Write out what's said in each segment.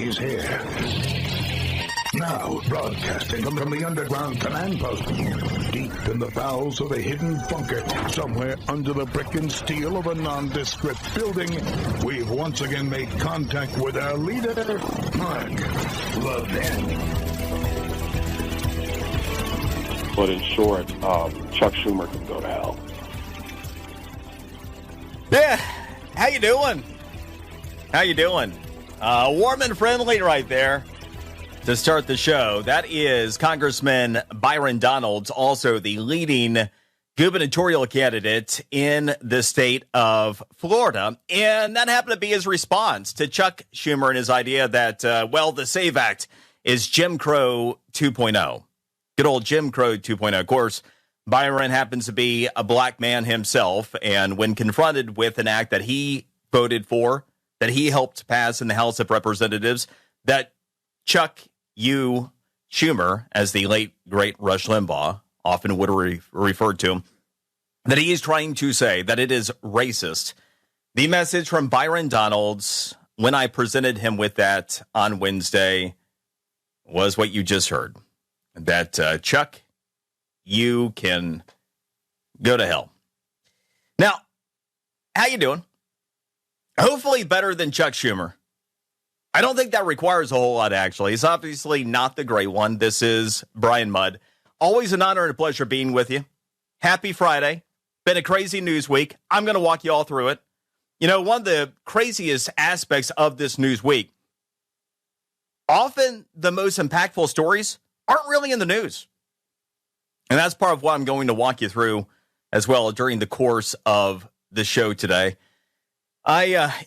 He's here. Now, broadcasting from the underground command post, deep in the bowels of a hidden bunker, somewhere under the brick and steel of a nondescript building, we've once again made contact with our leader, Mark Levin. But in short, Chuck Schumer can go to hell. Yeah, how you doing? How you doing? Warm and friendly right there to start the show. That is Congressman Byron Donalds, also the leading gubernatorial candidate in the state of Florida. And that happened to be his response to Chuck Schumer and his idea that, the SAVE Act is Jim Crow 2.0. Good old Jim Crow 2.0. Of course, Byron happens to be a black man himself, and when confronted with an act that he voted for, that he helped pass in the House of Representatives, that Chuck Schumer, as the late, great Rush Limbaugh often would refer to him, that he is trying to say that it is racist. The message from Byron Donalds, when I presented him with that on Wednesday, was what you just heard. That, Chuck, you can go to hell. Now, how you doing? Hopefully better than Chuck Schumer. I don't think that requires a whole lot, actually. It's obviously not the great one. This is Brian Mudd. Always an honor and a pleasure being with you. Happy Friday. Been a crazy news week. I'm going to walk you all through it. You know, one of the craziest aspects of this news week, often the most impactful stories aren't really in the news. And that's part of what I'm going to walk you through as well during the course of the show today. I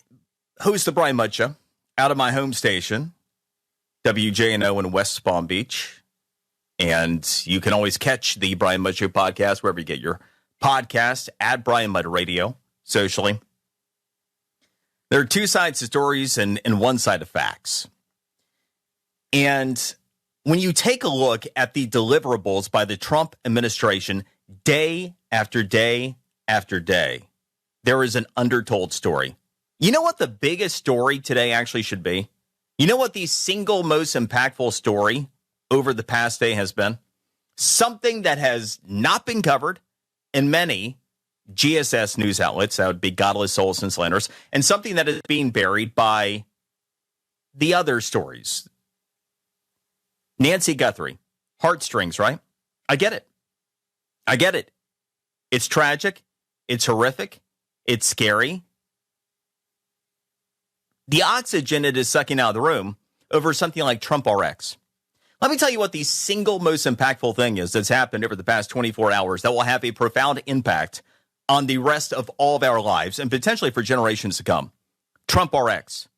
host the Brian Mudd Show out of my home station, WJNO in West Palm Beach. And you can always catch the Brian Mudd Show podcast wherever you get your podcast, at Brian Mudd Radio, socially. There are two sides to stories and one side of facts. And when you take a look at the deliverables by the Trump administration day after day after day, there is an undertold story. You know what the biggest story today actually should be? You know what the single most impactful story over the past day has been? Something that has not been covered in many GSS news outlets, that would be Godless Souls and Slanders, and something that is being buried by the other stories. Nancy Guthrie, heartstrings, right? I get it. I get it. It's tragic. It's horrific. It's scary. The oxygen it is sucking out of the room over something like Trump RX. Let me tell you what the single most impactful thing is that's happened over the past 24 hours that will have a profound impact on the rest of all of our lives and potentially for generations to come. Trump RX,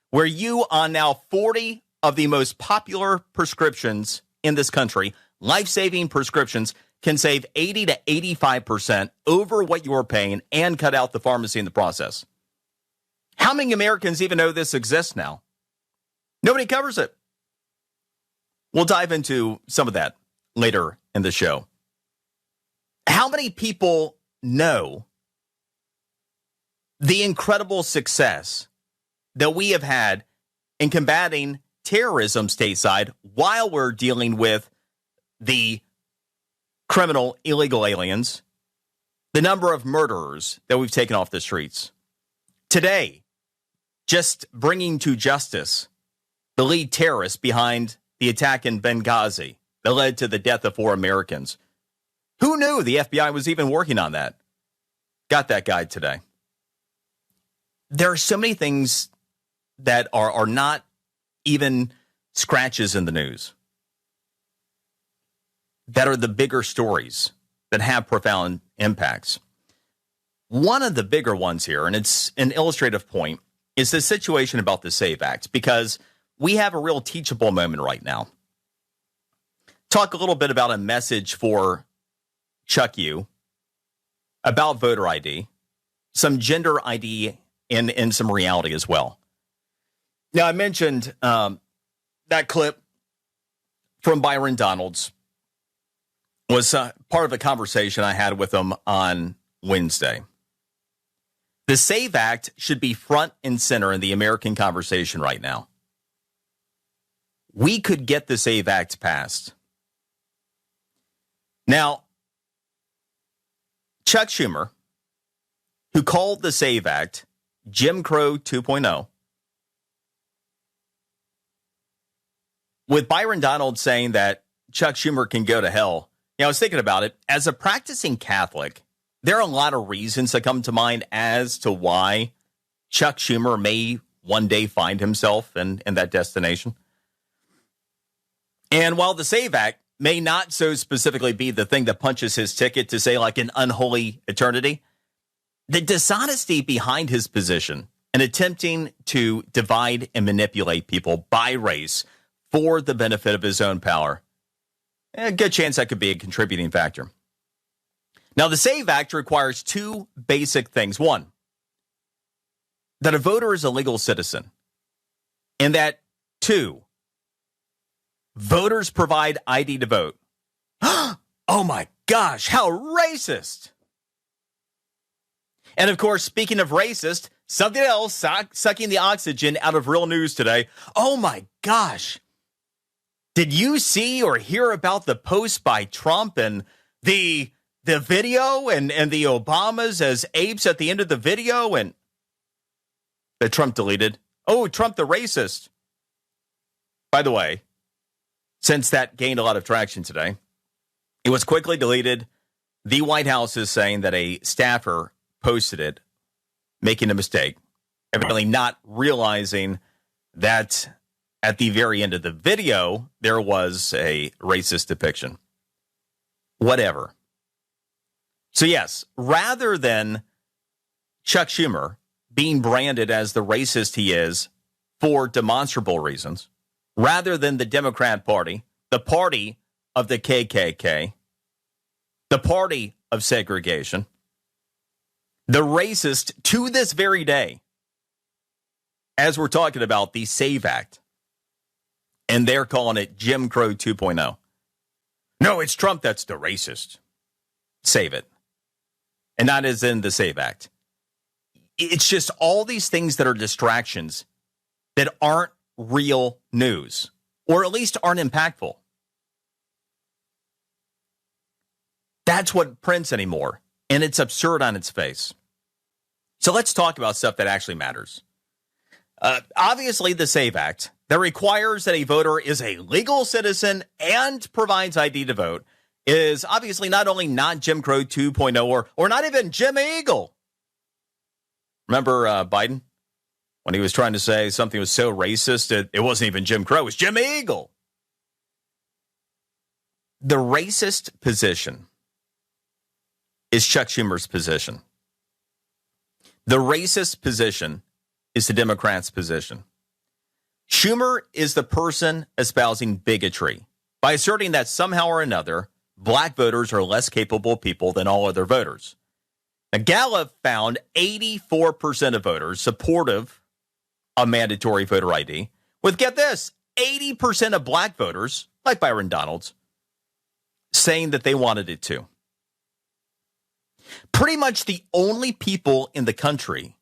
where you on now 40 of the most popular prescriptions in this country, life-saving prescriptions, can save 80 to 85% over what you're paying and cut out the pharmacy in the process. How many Americans even know this exists now? Nobody covers it. We'll dive into some of that later in the show. How many people know the incredible success that we have had in combating terrorism stateside while we're dealing with the criminal illegal aliens, the number of murderers that we've taken off the streets? Today, just bringing to justice the lead terrorist behind the attack in Benghazi that led to the death of 4 Americans. Who knew the FBI was even working on that? Got that guy today. There are so many things that are not even scratches in the news that are the bigger stories that have profound impacts. One of the bigger ones here, and it's an illustrative point, is the situation about the SAVE Act, because we have a real teachable moment right now. Talk a little bit about a message for Chuck U, about voter ID, some gender ID, and some reality as well. Now, I mentioned that clip from Byron Donalds was part of a conversation I had with him on Wednesday. The SAVE Act should be front and center in the American conversation right now. we could get the SAVE Act passed. Now, Chuck Schumer, who called the SAVE Act Jim Crow 2.0, with Byron Donald saying that Chuck Schumer can go to hell, I was thinking about it. As a practicing Catholic, there are a lot of reasons that come to mind as to why Chuck Schumer may one day find himself in that destination. And while the SAVE Act may not so specifically be the thing that punches his ticket to, say, like an unholy eternity, the dishonesty behind his position and attempting to divide and manipulate people by race for the benefit of his own power, a good chance that could be a contributing factor. Now, the SAVE Act requires two basic things. One, that a voter is a legal citizen. And that, two, voters provide ID to vote. Oh my gosh, how racist. And of course, speaking of racist, something else sucking the oxygen out of real news today. Oh my gosh. Did you see or hear about the post by Trump and the video and the Obamas as apes at the end of the video and that Trump deleted? Oh, Trump the racist. By the way, since that gained a lot of traction today, it was quickly deleted. The White House is saying that a staffer posted it, making a mistake, evidently not realizing that at the very end of the video, there was a racist depiction. Whatever. So yes, rather than Chuck Schumer being branded as the racist he is for demonstrable reasons, rather than the Democrat Party, the party of the KKK, the party of segregation, the racist to this very day, as we're talking about the SAVE Act, and they're calling it Jim Crow 2.0. No, it's Trump that's the racist. Save it. And not as in the SAVE Act. It's just all these things that are distractions that aren't real news, or at least aren't impactful. That's what prints anymore, and it's absurd on its face. So let's talk about stuff that actually matters. Obviously, the SAVE Act that requires that a voter is a legal citizen and provides ID to vote is obviously not only not Jim Crow 2.0 or not even Jim Eagle. Remember Biden? When he was trying to say something was so racist, it wasn't even Jim Crow, it was Jim Eagle. The racist position is Chuck Schumer's position. The racist position is the Democrats' position. Schumer is the person espousing bigotry by asserting that somehow or another, black voters are less capable people than all other voters. Now, Gallup found 84% of voters supportive of mandatory voter ID, with, get this, 80% of black voters, like Byron Donalds, saying that they wanted it too. Pretty much the only people in the country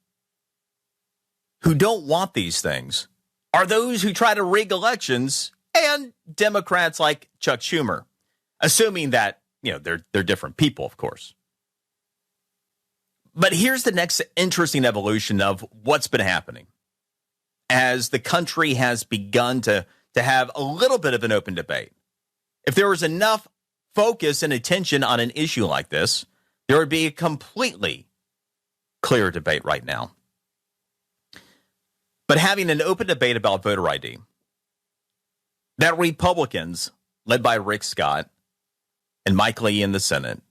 who don't want these things are those who try to rig elections and Democrats like Chuck Schumer, assuming that, they're different people, of course. But here's the next interesting evolution of what's been happening as the country has begun to have a little bit of an open debate. If there was enough focus and attention on an issue like this, there would be a completely clear debate right now. But having an open debate about voter ID, that Republicans, led by Rick Scott and Mike Lee in the Senate,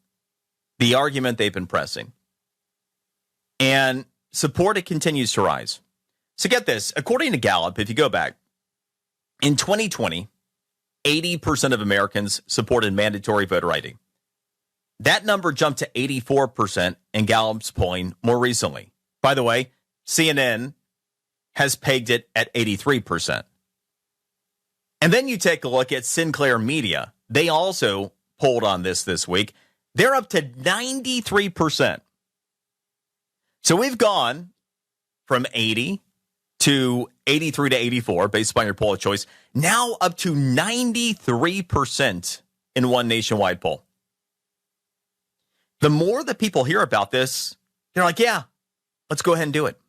the argument they've been pressing, and support, it continues to rise. So get this, according to Gallup, if you go back, in 2020, 80% of Americans supported mandatory voter ID. That number jumped to 84% in Gallup's polling more recently. By the way, CNN has pegged it at 83%. And then you take a look at Sinclair Media. They also polled on this week. They're up to 93%. So we've gone from 80 to 83 to 84, based upon your poll of choice, now up to 93% in one nationwide poll. The more that people hear about this, they're like, yeah, let's go ahead and do it.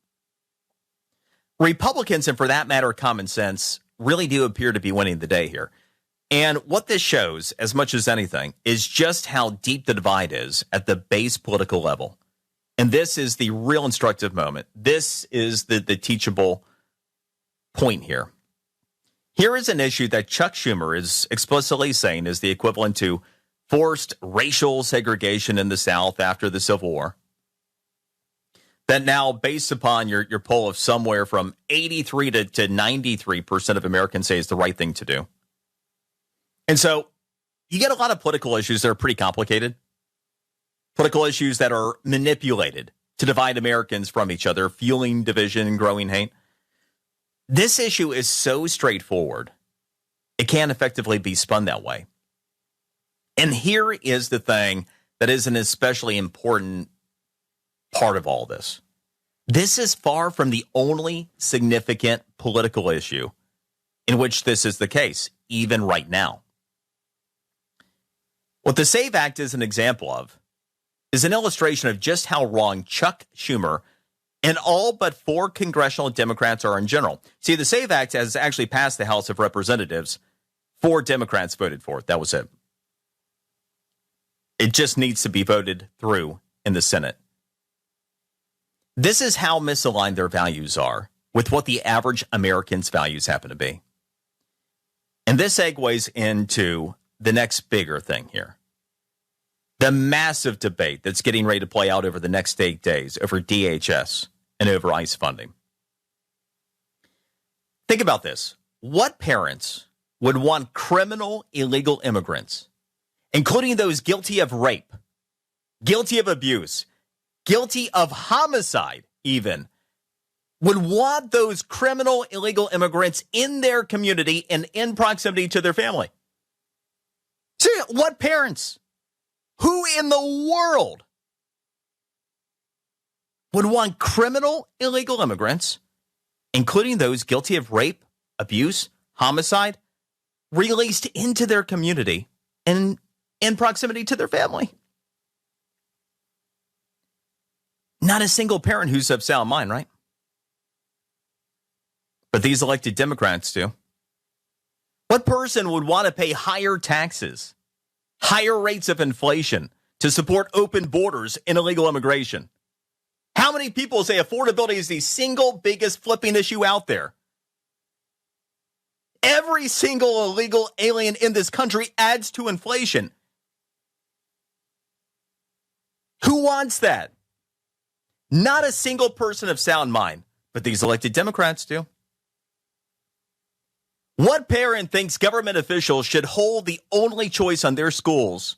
Republicans, and for that matter, common sense, really do appear to be winning the day here. And what this shows, as much as anything, is just how deep the divide is at the base political level. And this is the real instructive moment. This is the teachable point here. Here is an issue that Chuck Schumer is explicitly saying is the equivalent to forced racial segregation in the South after the Civil War. That now, based upon your poll of somewhere from 83 to 93% of Americans say is the right thing to do. And so you get a lot of political issues that are pretty complicated. Political issues that are manipulated to divide Americans from each other, fueling division and growing hate. This issue is so straightforward, it can't effectively be spun that way. And here is the thing that is an especially important part of all this. This is far from the only significant political issue in which this is the case, even right now. What the SAVE Act is an example of is an illustration of just how wrong Chuck Schumer and all but 4 congressional Democrats are in general. See, the SAVE Act has actually passed the House of Representatives. 4 Democrats voted for it. That was it. It just needs to be voted through in the Senate. This is how misaligned their values are with what the average American's values happen to be. And this segues into the next bigger thing here. The massive debate that's getting ready to play out over the next 8 days over DHS and over ICE funding. Think about this. What parents would want criminal illegal immigrants, including those guilty of rape, guilty of abuse, guilty of homicide even, would want those criminal illegal immigrants in their community and in proximity to their family? See, what parents? Who in the world would want criminal illegal immigrants, including those guilty of rape, abuse, homicide, released into their community and in proximity to their family? Not a single parent who's of sound mind, right? But these elected Democrats do. What person would want to pay higher taxes, higher rates of inflation to support open borders and illegal immigration? How many people say affordability is the single biggest flipping issue out there? Every single illegal alien in this country adds to inflation. Who wants that? Not a single person of sound mind, but these elected Democrats do. What parent thinks government officials should hold the only choice on their schools?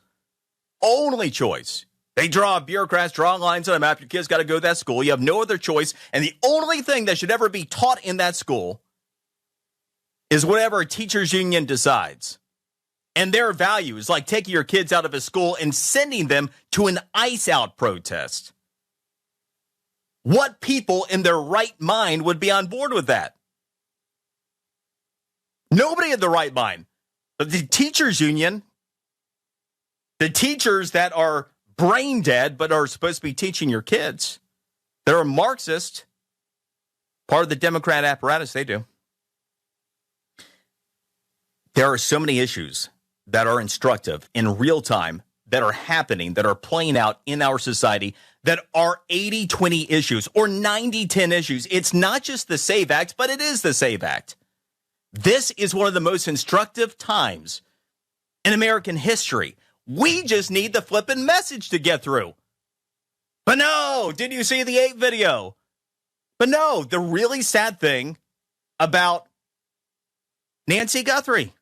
Only choice. They bureaucrats draw lines on a map. Your kid's got to go to that school. You have no other choice. And the only thing that should ever be taught in that school is whatever a teachers union decides. And their values, like taking your kids out of a school and sending them to an ICE out protest. What people in their right mind would be on board with that? Nobody in the right mind. But the teachers union, the teachers that are brain dead but are supposed to be teaching your kids, that are Marxist, part of the Democrat apparatus, they do. There are so many issues that are instructive in real time, that are happening, that are playing out in our society, that are 80-20 issues or 90-10 issues. It's not just the SAVE Act, but it is the SAVE Act. This is one of the most instructive times in American history. We just need the flippin' message to get through. But no, did you see the 8 video? But no, the really sad thing about Nancy Guthrie,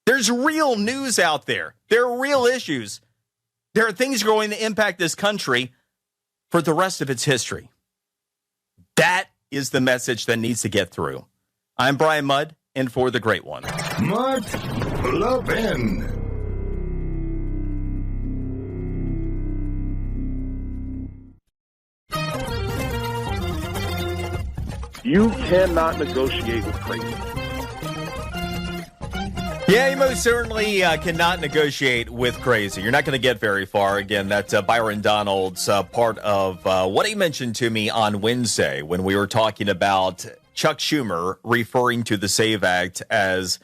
there's real news out there. There are real issues. There are things going to impact this country for the rest of its history. That is the message that needs to get through. I'm Brian Mudd, and for the great one, Mudd Levin. You cannot negotiate with crazy. Yeah, you most certainly cannot negotiate with crazy. You're not going to get very far. Again, that's Byron Donald's part of what he mentioned to me on Wednesday when we were talking about Chuck Schumer referring to the SAVE Act as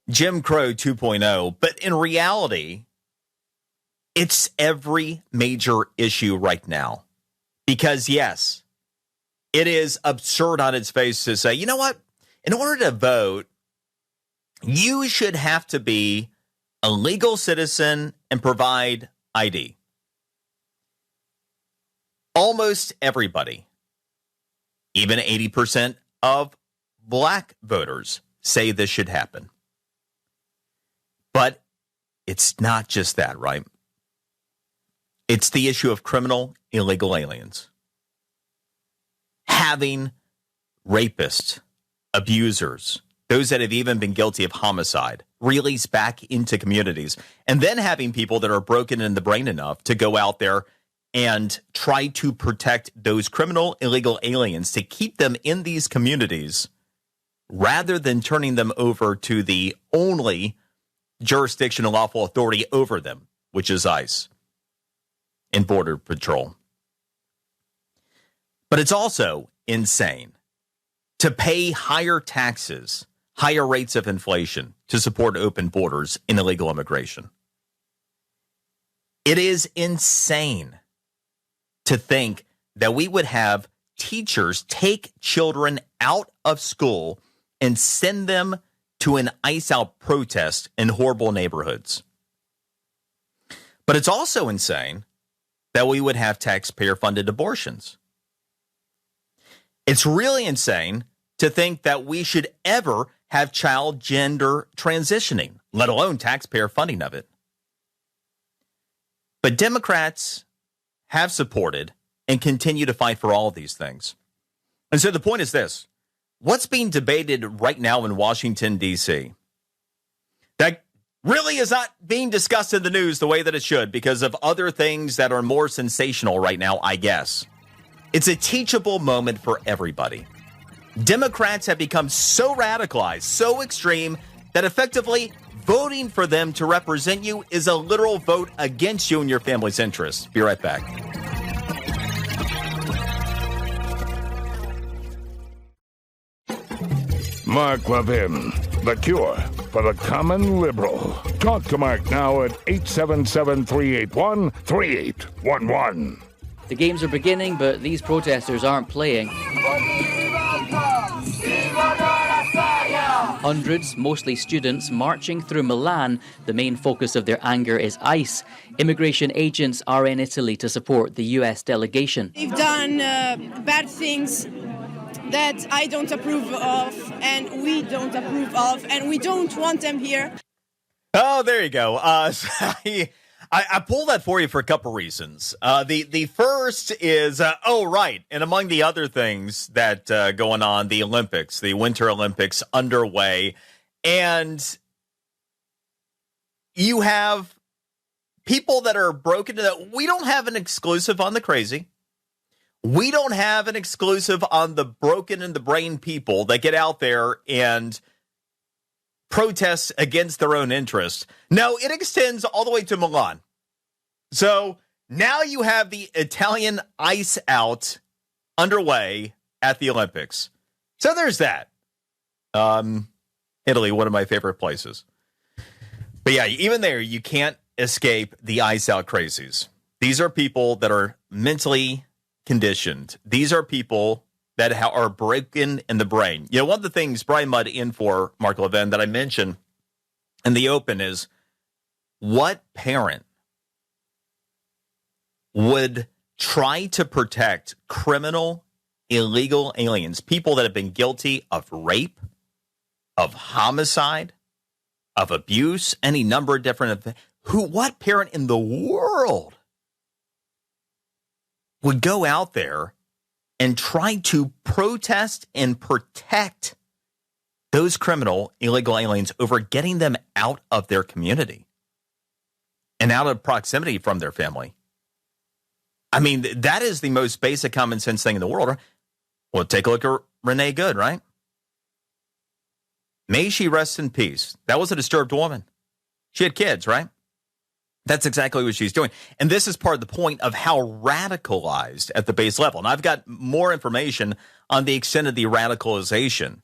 Jim Crow 2.0. But in reality, it's every major issue right now. Because, yes, it is absurd on its face to say, you know what? In order to vote, you should have to be a legal citizen and provide ID. Almost everybody, even 80% of black voters, say this should happen. But it's not just that, right? It's the issue of criminal illegal aliens. Having rapists, abusers, those that have even been guilty of homicide, released back into communities, and then having people that are broken in the brain enough to go out there and try to protect those criminal illegal aliens to keep them in these communities rather than turning them over to the only jurisdiction and lawful authority over them, which is ICE and Border Patrol. But it's also insane to pay higher taxes, higher rates of inflation to support open borders in illegal immigration. It is insane to think that we would have teachers take children out of school and send them to an ICE out protest in horrible neighborhoods. But it's also insane that we would have taxpayer-funded abortions. It's really insane to think that we should ever have child gender transitioning, let alone taxpayer funding of it. But Democrats have supported and continue to fight for all of these things. And so the point is this. What's being debated right now in Washington, D.C.? That really is not being discussed in the news the way that it should because of other things that are more sensational right now, I guess. It's a teachable moment for everybody. Democrats have become so radicalized, so extreme, that effectively voting for them to represent you is a literal vote against you and your family's interests. Be right back. Mark Levin, the cure for the common liberal. Talk to Mark now at 877-381-3811. The games are beginning, but these protesters aren't playing. Hundreds, mostly students, marching through Milan. The main focus of their anger is ICE. Immigration agents are in Italy to support the US delegation. They've done bad things that I don't approve of, and we don't approve of, and we don't want them here. Oh, there you go. I pulled that for you for a couple reasons. The first is, right. And among the other things that going on, the Olympics, the Winter Olympics underway. And you have people that are broken to that. We don't have an exclusive on the crazy. We don't have an exclusive on the broken in the brain people that get out there and protests against their own interests. No, it extends all the way to Milan. So now you have the Italian ICE out underway at the Olympics. So there's that. Italy, one of my favorite places. But yeah, even there, you can't escape the ICE out crazies. These are people that are mentally conditioned. These are people that are broken in the brain. You know, one of the things Brian Mudd in for Mark Levin that I mentioned in the open is what parent would try to protect criminal, illegal aliens, people that have been guilty of rape, of homicide, of abuse, any number of different things. What parent in the world would go out there and try to protest and protect those criminal, illegal aliens over getting them out of their community and out of proximity from their family? I mean, that is the most basic common sense thing in the world. Well, take a look at Renee Good, right? May she rest in peace. That was a disturbed woman. She had kids, right? That's exactly what she's doing. And this is part of the point of how radicalized at the base level. And I've got more information on the extent of the radicalization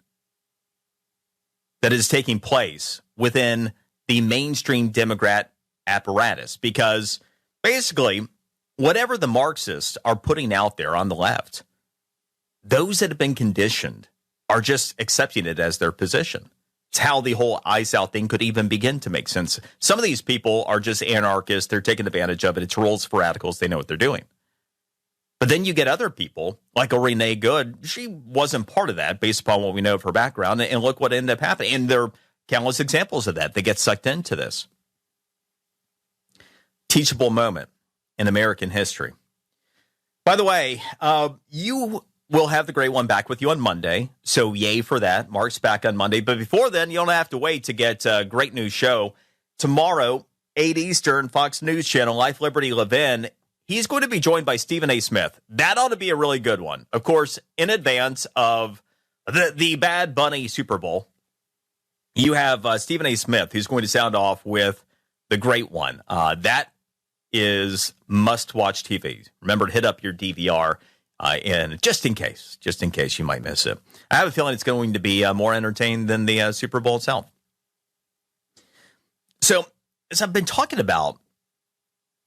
that is taking place within the mainstream Democrat apparatus. Because basically, whatever the Marxists are putting out there on the left, those that have been conditioned are just accepting it as their position. It's how the whole ICE out thing could even begin to make sense. Some of these people are just anarchists. They're taking advantage of it. It's rules for radicals. They know what they're doing. But then you get other people like a Renee Good. She wasn't part of that based upon what we know of her background. And look what ended up happening. And there are countless examples of that. They get sucked into this. Teachable moment in American history. By the way, you will have the great one back with you on Monday. So yay for that. Mark's back on Monday. But before then, you don't have to wait to get a great new show. Tomorrow, 8 Eastern, Fox News Channel, Life, Liberty, Levin. He's going to be joined by Stephen A. Smith. That ought to be a really good one. Of course, in advance of the Bad Bunny Super Bowl, you have Stephen A. Smith, who's going to sound off with the great one. That is must-watch TV. Remember to hit up your DVR. And just in case you might miss it. I have a feeling it's going to be more entertaining than the Super Bowl itself. So, as I've been talking about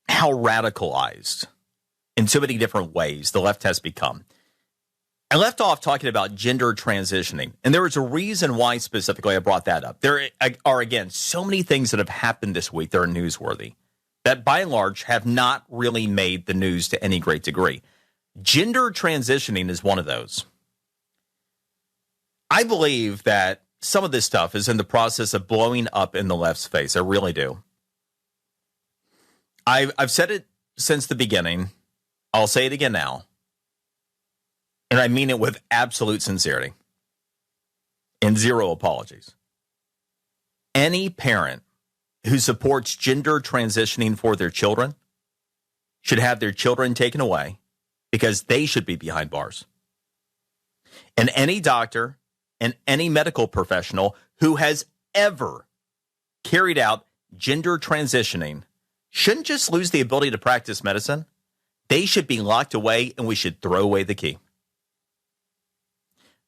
how radicalized in so many different ways the left has become, I left off talking about gender transitioning. And there is a reason why specifically I brought that up. There are, again, so many things that have happened this week that are newsworthy that by and large have not really made the news to any great degree. Gender transitioning is one of those. I believe that some of this stuff is in the process of blowing up in the left's face. I really do. I've said it since the beginning. I'll say it again now. And I mean it with absolute sincerity and zero apologies. Any parent who supports gender transitioning for their children should have their children taken away, because they should be behind bars. And any doctor and any medical professional who has ever carried out gender transitioning shouldn't just lose the ability to practice medicine. They should be locked away, and we should throw away the key.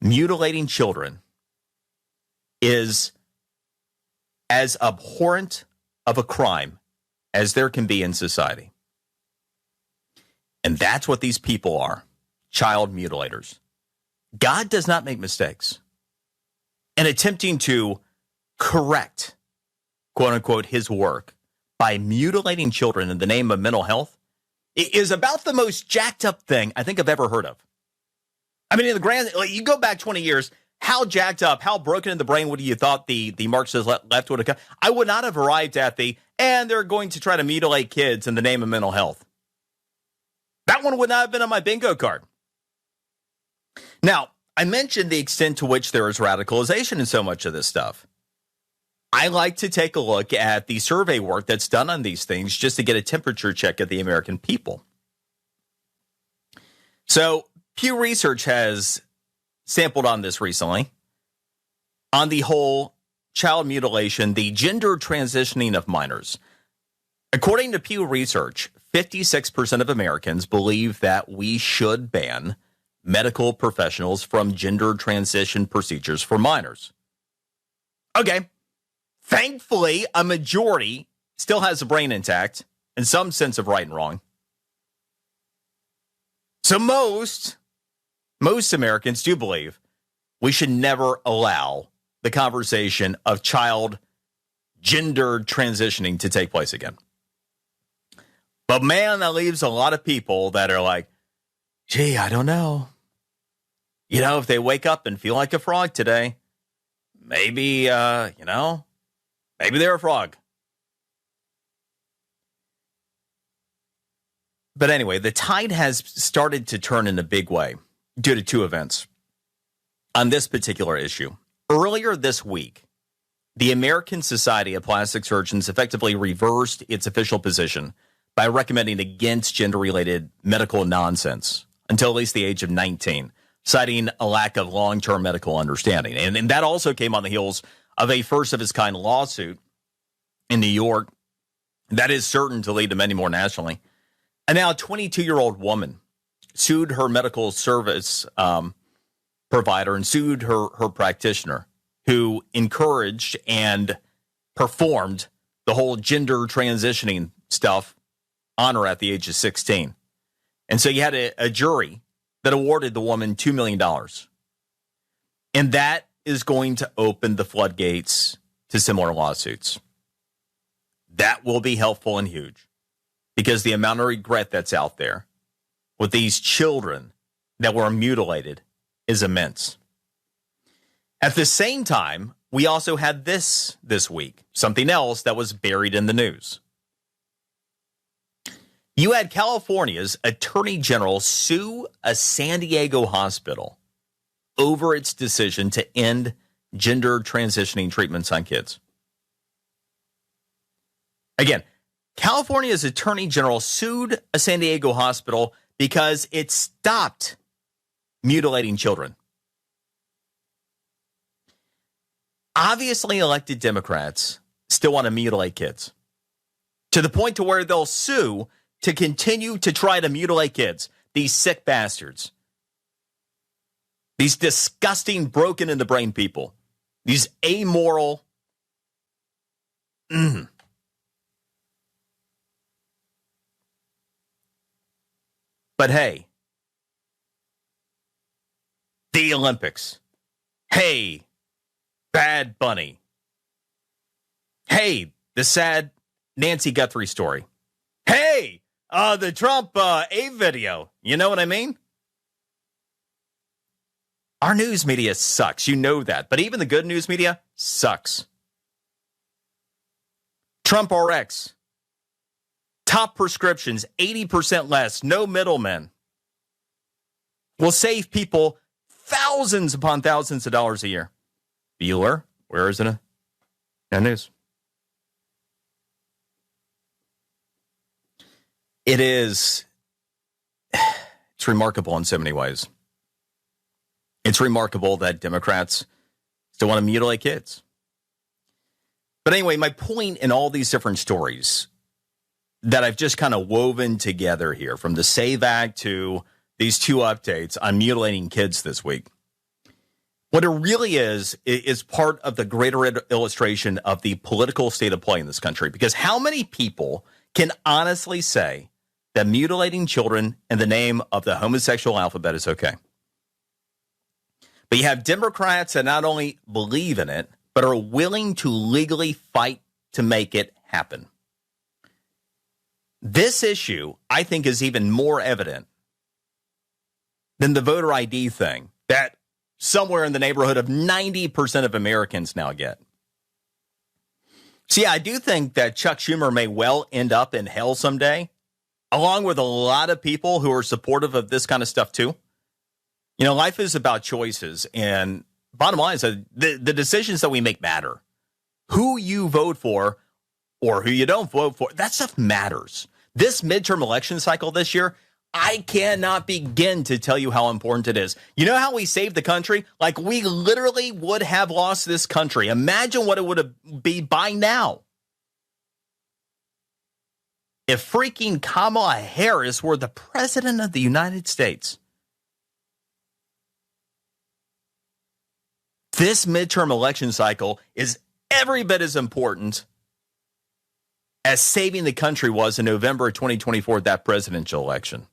Mutilating children is as abhorrent of a crime as there can be in society. And that's what these people are, child mutilators. God does not make mistakes. And attempting to correct, quote unquote, his work by mutilating children in the name of mental health is about the most jacked up thing I think I've ever heard of. I mean, in the grand, you go back 20 years, how jacked up, how broken in the brain would you thought the Marxist left would have come? I would not have arrived at and they're going to try to mutilate kids in the name of mental health. That one would not have been on my bingo card. Now, I mentioned the extent to which there is radicalization in so much of this stuff. I like to take a look at the survey work that's done on these things just to get a temperature check of the American people. So, Pew Research has sampled on this recently, on the whole child mutilation, the gender transitioning of minors. According to Pew Research, 56% of Americans believe that we should ban medical professionals from gender transition procedures for minors. Okay. Thankfully, a majority still has a brain intact and some sense of right and wrong. So most Americans do believe we should never allow the conversation of child gender transitioning to take place again. But man, that leaves a lot of people that are like, gee, I don't know. You know, if they wake up and feel like a frog today, maybe, maybe they're a frog. But anyway, the tide has started to turn in a big way due to two events on this particular issue. Earlier this week, the American Society of Plastic Surgeons effectively reversed its official position by recommending against gender-related medical nonsense until at least the age of 19. citing a lack of long-term medical understanding. And that also came on the heels of a first-of-its-kind lawsuit in New York that is certain to lead to many more nationally. And now a 22-year-old woman sued her medical service provider and sued her practitioner who encouraged and performed the whole gender transitioning stuff on her at the age of 16. And so you had a jury that awarded the woman $2 million. And that is going to open the floodgates to similar lawsuits. That will be helpful and huge because the amount of regret that's out there with these children that were mutilated is immense. At the same time, we also had this week, something else that was buried in the news. You had California's Attorney General sue a San Diego hospital over its decision to end gender transitioning treatments on kids. Again, California's Attorney General sued a San Diego hospital because it stopped mutilating children. Obviously, elected Democrats still want to mutilate kids to the point to where they'll sue to continue to try to mutilate kids, these sick bastards, these disgusting, broken in the brain people, these amoral. But hey, the Olympics. Hey, Bad Bunny. Hey, the sad Nancy Guthrie story. Hey, the Trump A video. You know what I mean? Our news media sucks. You know that. But even the good news media sucks. Trump RX. Top prescriptions, 80% less. No middlemen. Will save people thousands upon thousands of dollars a year. Bueller, where is it? No news. It's remarkable in so many ways. It's remarkable that Democrats still want to mutilate kids. But anyway, my point in all these different stories that I've just kind of woven together here, from the SAVE Act to these two updates on mutilating kids this week, what it really is part of the greater illustration of the political state of play in this country. Because how many people can honestly say that mutilating children in the name of the homosexual alphabet is okay? But you have Democrats that not only believe in it, but are willing to legally fight to make it happen. This issue, I think, is even more evident than the voter ID thing that somewhere in the neighborhood of 90% of Americans now get. So yeah, I do think that Chuck Schumer may well end up in hell someday, along with a lot of people who are supportive of this kind of stuff too. You know, life is about choices, and bottom line is that the decisions that we make matter. Who you vote for or who you don't vote for, that stuff matters. This midterm election cycle this year, I cannot begin to tell you how important it is. You know how we saved the country? Like, we literally would have lost this country. Imagine what it would be by now if freaking Kamala Harris were the president of the United States. This midterm election cycle is every bit as important as saving the country was in November of 2024, that presidential election.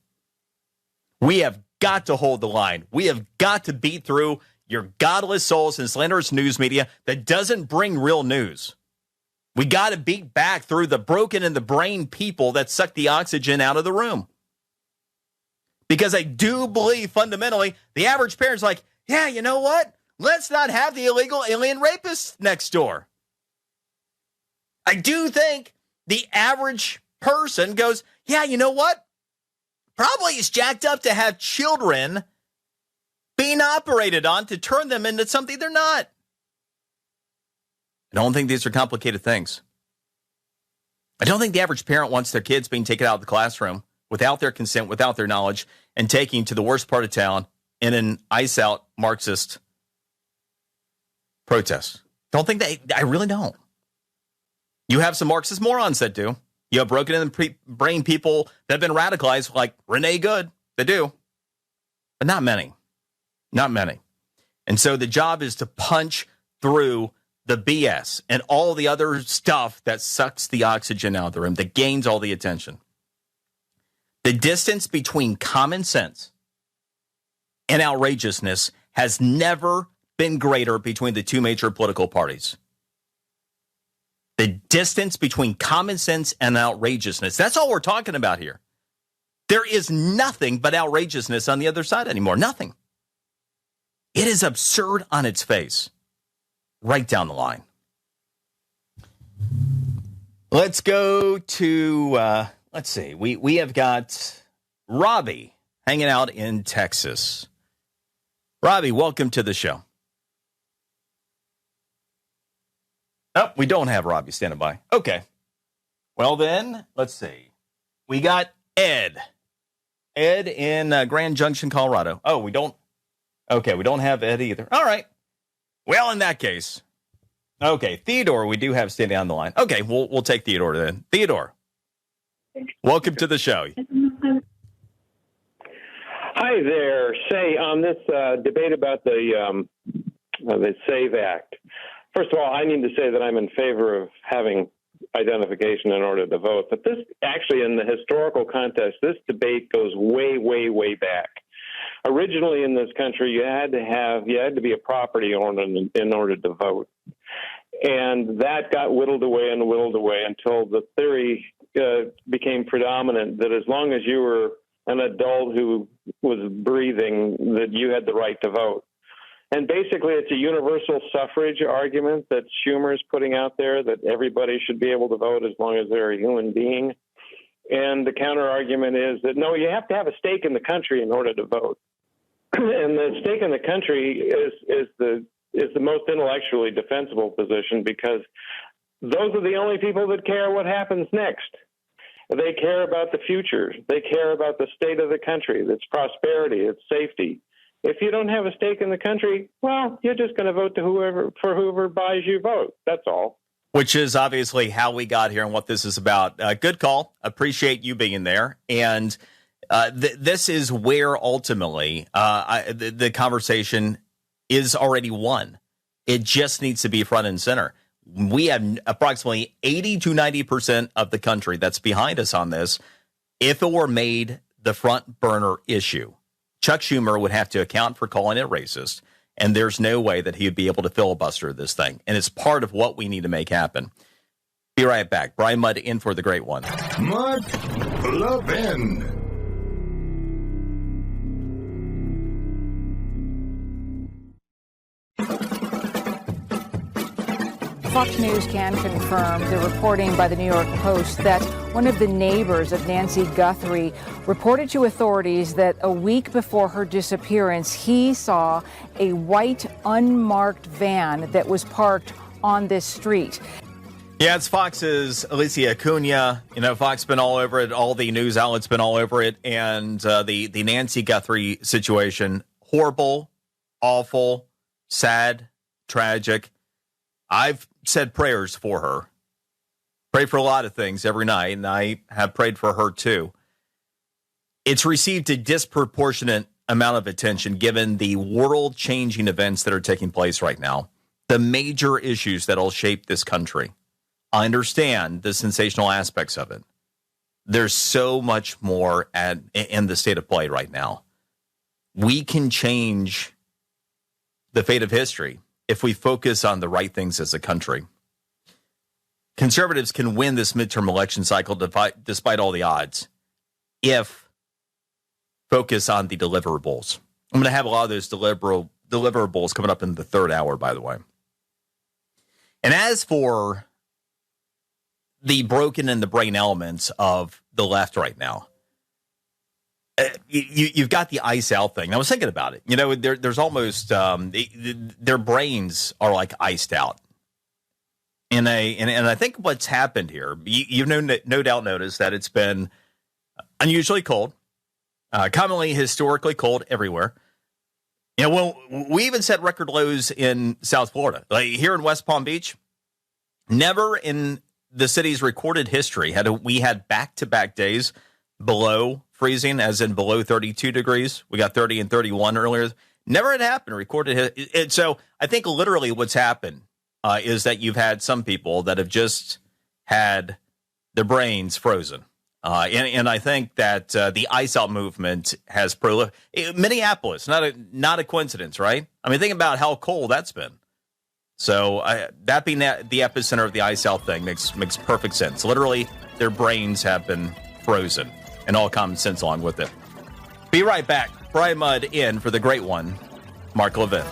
We have got to hold the line. We have got to beat through your godless souls and slanderous news media that doesn't bring real news. We got to beat back through the broken in the brain people that suck the oxygen out of the room. Because I do believe fundamentally the average parent's like, yeah, you know what? Let's not have the illegal alien rapists next door. I do think the average person goes, yeah, you know what? Probably it's jacked up to have children being operated on to turn them into something they're not. I don't think these are complicated things. I don't think the average parent wants their kids being taken out of the classroom without their consent, without their knowledge, and taken to the worst part of town in an ice out Marxist protest. I really don't. You have some Marxist morons that do. You have broken in the brain people that have been radicalized like Renee Good. They do. But not many. Not many. And so the job is to punch through the BS and all the other stuff that sucks the oxygen out of the room, that gains all the attention. The distance between common sense and outrageousness has never been greater between the two major political parties. The distance between common sense and outrageousness. That's all we're talking about here. There is nothing but outrageousness on the other side anymore. Nothing. It is absurd on its face. Right down the line. Let's go to, let's see. We have got Robbie hanging out in Texas. Robbie, welcome to the show. Oh, we don't have Robbie standing by. Okay. Well, then, let's see. We got Ed. Ed in Grand Junction, Colorado. Oh, we don't. Okay, we don't have Ed either. All right. Well, in that case. Okay, Theodore, we do have standing on the line. Okay, we'll take Theodore then. Theodore, welcome to the show. Hi there. Say, on this debate about the SAVE Act, first of all, I need to say that I'm in favor of having identification in order to vote. But this actually, in the historical context, this debate goes way, way, way back. Originally in this country, you had to be a property owner in order to vote. And that got whittled away until the theory became predominant that as long as you were an adult who was breathing, that you had the right to vote. And basically, it's a universal suffrage argument that Schumer is putting out there, that everybody should be able to vote as long as they're a human being. And the counter argument is that, no, you have to have a stake in the country in order to vote. And the stake in the country is the most intellectually defensible position, because those are the only people that care what happens next. They care about the future. They care about the state of the country, its prosperity, its safety. If you don't have a stake in the country, well, you're just going to vote for whoever buys you vote. That's all. Which is obviously how we got here and what this is about. Good call. Appreciate you being there. And this is where ultimately the conversation is already won. It just needs to be front and center. We have approximately 80 to 90% of the country that's behind us on this. If it were made the front burner issue, Chuck Schumer would have to account for calling it racist, and there's no way that he would be able to filibuster this thing. And it's part of what we need to make happen. Be right back. Brian Mudd in for the great one. Mudd Levin. Fox News can confirm the reporting by the New York Post that one of the neighbors of Nancy Guthrie reported to authorities that a week before her disappearance, he saw a white unmarked van that was parked on this street. Yeah, it's Fox's Alicia Acuna. You know, Fox been all over it. All the news outlets been all over it. And the Nancy Guthrie situation, horrible, awful, sad, tragic. I've said prayers for her. Pray for a lot of things every night, and I have prayed for her too. It's received a disproportionate amount of attention given the world-changing events that are taking place right now, the major issues that will shape this country. I understand the sensational aspects of it. There's so much more in the state of play right now. We can change the fate of history if we focus on the right things as a country. Conservatives can win this midterm election cycle despite all the odds if focus on the deliverables. I'm going to have a lot of those deliverables coming up in the third hour, by the way. And as for the broken and the brain elements of the left right now, you've got the ice out thing. I was thinking about it. You know, there's almost their brains are like iced out. And I think what's happened here, you've no doubt noticed that it's been unusually cold, commonly historically cold everywhere. Well, we even set record lows in South Florida. Like here in West Palm Beach, never in the city's recorded history we had back-to-back days below freezing, as in below 32 degrees. We got 30 and 31 earlier. Never had happened recorded. So I think literally what's happened is that you've had some people that have just had their brains frozen. And I think that the ice out movement has proliferated. Minneapolis, not a coincidence, right? I mean, think about how cold that's been. So that being the epicenter of the ice out thing makes perfect sense. Literally, their brains have been frozen, and all common sense along with it. Be right back. Brian Mudd in for the great one, Mark Levin.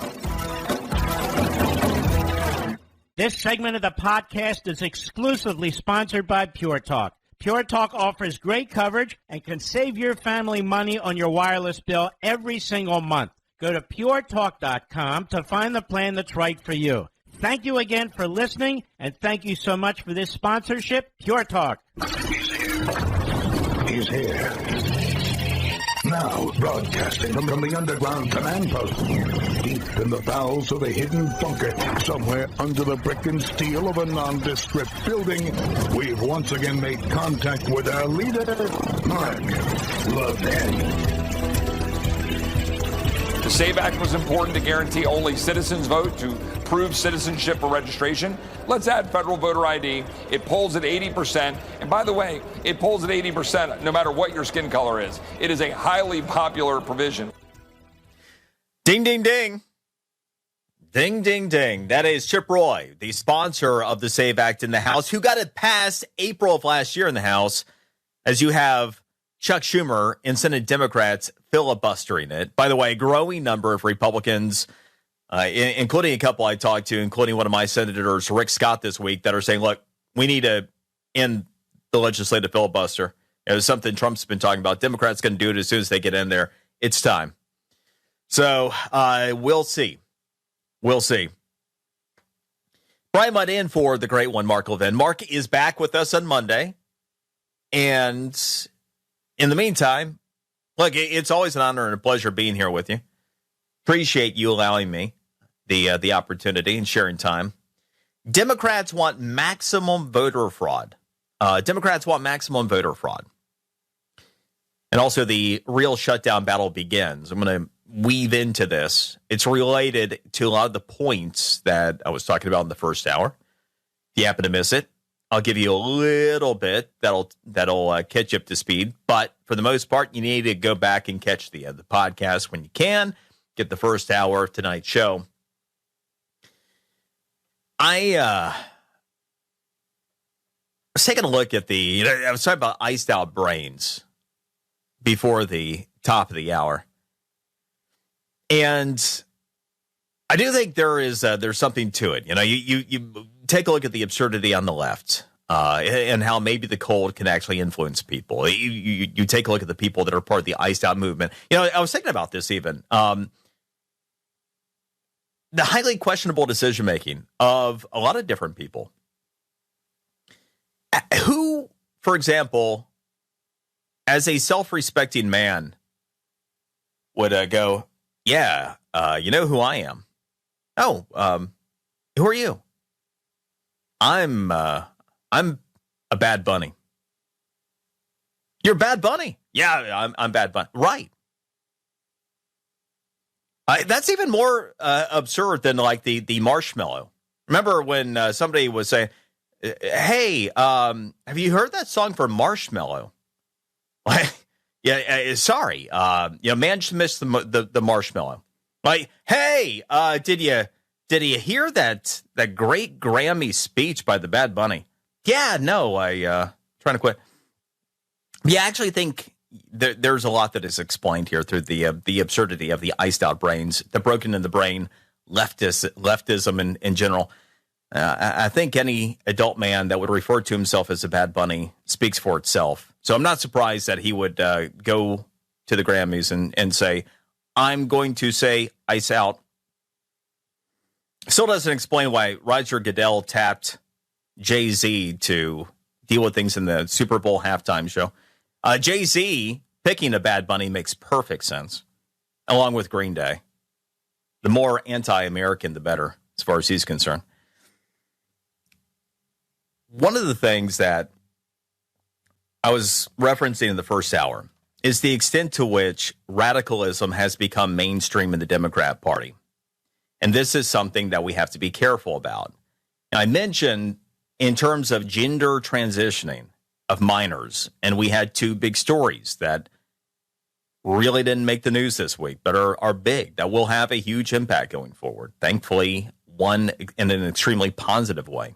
This segment of the podcast is exclusively sponsored by Pure Talk. Pure Talk offers great coverage and can save your family money on your wireless bill every single month. Go to puretalk.com to find the plan that's right for you. Thank you again for listening, and thank you so much for this sponsorship, Pure Talk. He's here. Now, broadcasting from the underground command post, deep in the bowels of a hidden bunker, somewhere under the brick and steel of a nondescript building, we've once again made contact with our leader, Mark Levin. The SAVE Act was important to guarantee only citizens vote to prove citizenship or registration. Let's add federal voter ID. It polls at 80%. And by the way, it polls at 80% no matter what your skin color is. It is a highly popular provision. Ding, ding, ding. Ding, ding, ding. That is Chip Roy, the sponsor of the SAVE Act in the House, who got it passed April of last year in the House, as you have Chuck Schumer and Senate Democrats filibustering it. By the way, a growing number of Republicans, including a couple I talked to, including one of my senators, Rick Scott, this week, that are saying, look, we need to end the legislative filibuster. It was something Trump's been talking about. Democrats going to do it as soon as they get in there. It's time. So we'll see. We'll see. Brian Mudd in for the great one, Mark Levin. Mark is back with us on Monday. And in the meantime, look, it's always an honor and a pleasure being here with you. Appreciate you allowing me the opportunity and sharing time. Democrats want maximum voter fraud. Democrats want maximum voter fraud. And also the real shutdown battle begins. I'm going to weave into this. It's related to a lot of the points that I was talking about in the first hour. If you happen to miss it, I'll give you a little bit that'll catch you up to speed. But for the most part, you need to go back and catch the podcast when you can. Get the first hour of tonight's show. I was taking a look at I was talking about iced out brains before the top of the hour. And I do think there's something to it. You know, you take a look at the absurdity on the left and how maybe the cold can actually influence people. You take a look at the people that are part of the iced out movement. You know, I was thinking about this even. The highly questionable decision making of a lot of different people. Who, for example, as a self-respecting man, would go, yeah, you know who I am? Oh, who are you? I'm a Bad Bunny. You're Bad Bunny? Yeah, I'm Bad Bunny. Right. That's even more absurd than like the marshmallow. Remember when somebody was saying, hey, have you heard that song for Marshmallow? Yeah, sorry. Man just missed the marshmallow. Like, hey, did you hear that great Grammy speech by the Bad Bunny? Yeah, no, trying to quit. Yeah, I actually think there's a lot that is explained here through the absurdity of the iced out brains, the broken in the brain, leftism in general. I think any adult man that would refer to himself as a Bad Bunny speaks for itself. So I'm not surprised that he would go to the Grammys and say, I'm going to say ice out. Still doesn't explain why Roger Goodell tapped Jay-Z to deal with things in the Super Bowl halftime show. Jay-Z picking a Bad Bunny makes perfect sense, along with Green Day. The more anti-American, the better, as far as he's concerned. One of the things that I was referencing in the first hour is the extent to which radicalism has become mainstream in the Democrat Party. And this is something that we have to be careful about. And I mentioned in terms of gender transitioning of minors, and we had two big stories that really didn't make the news this week, but are big, that will have a huge impact going forward. Thankfully, one in an extremely positive way.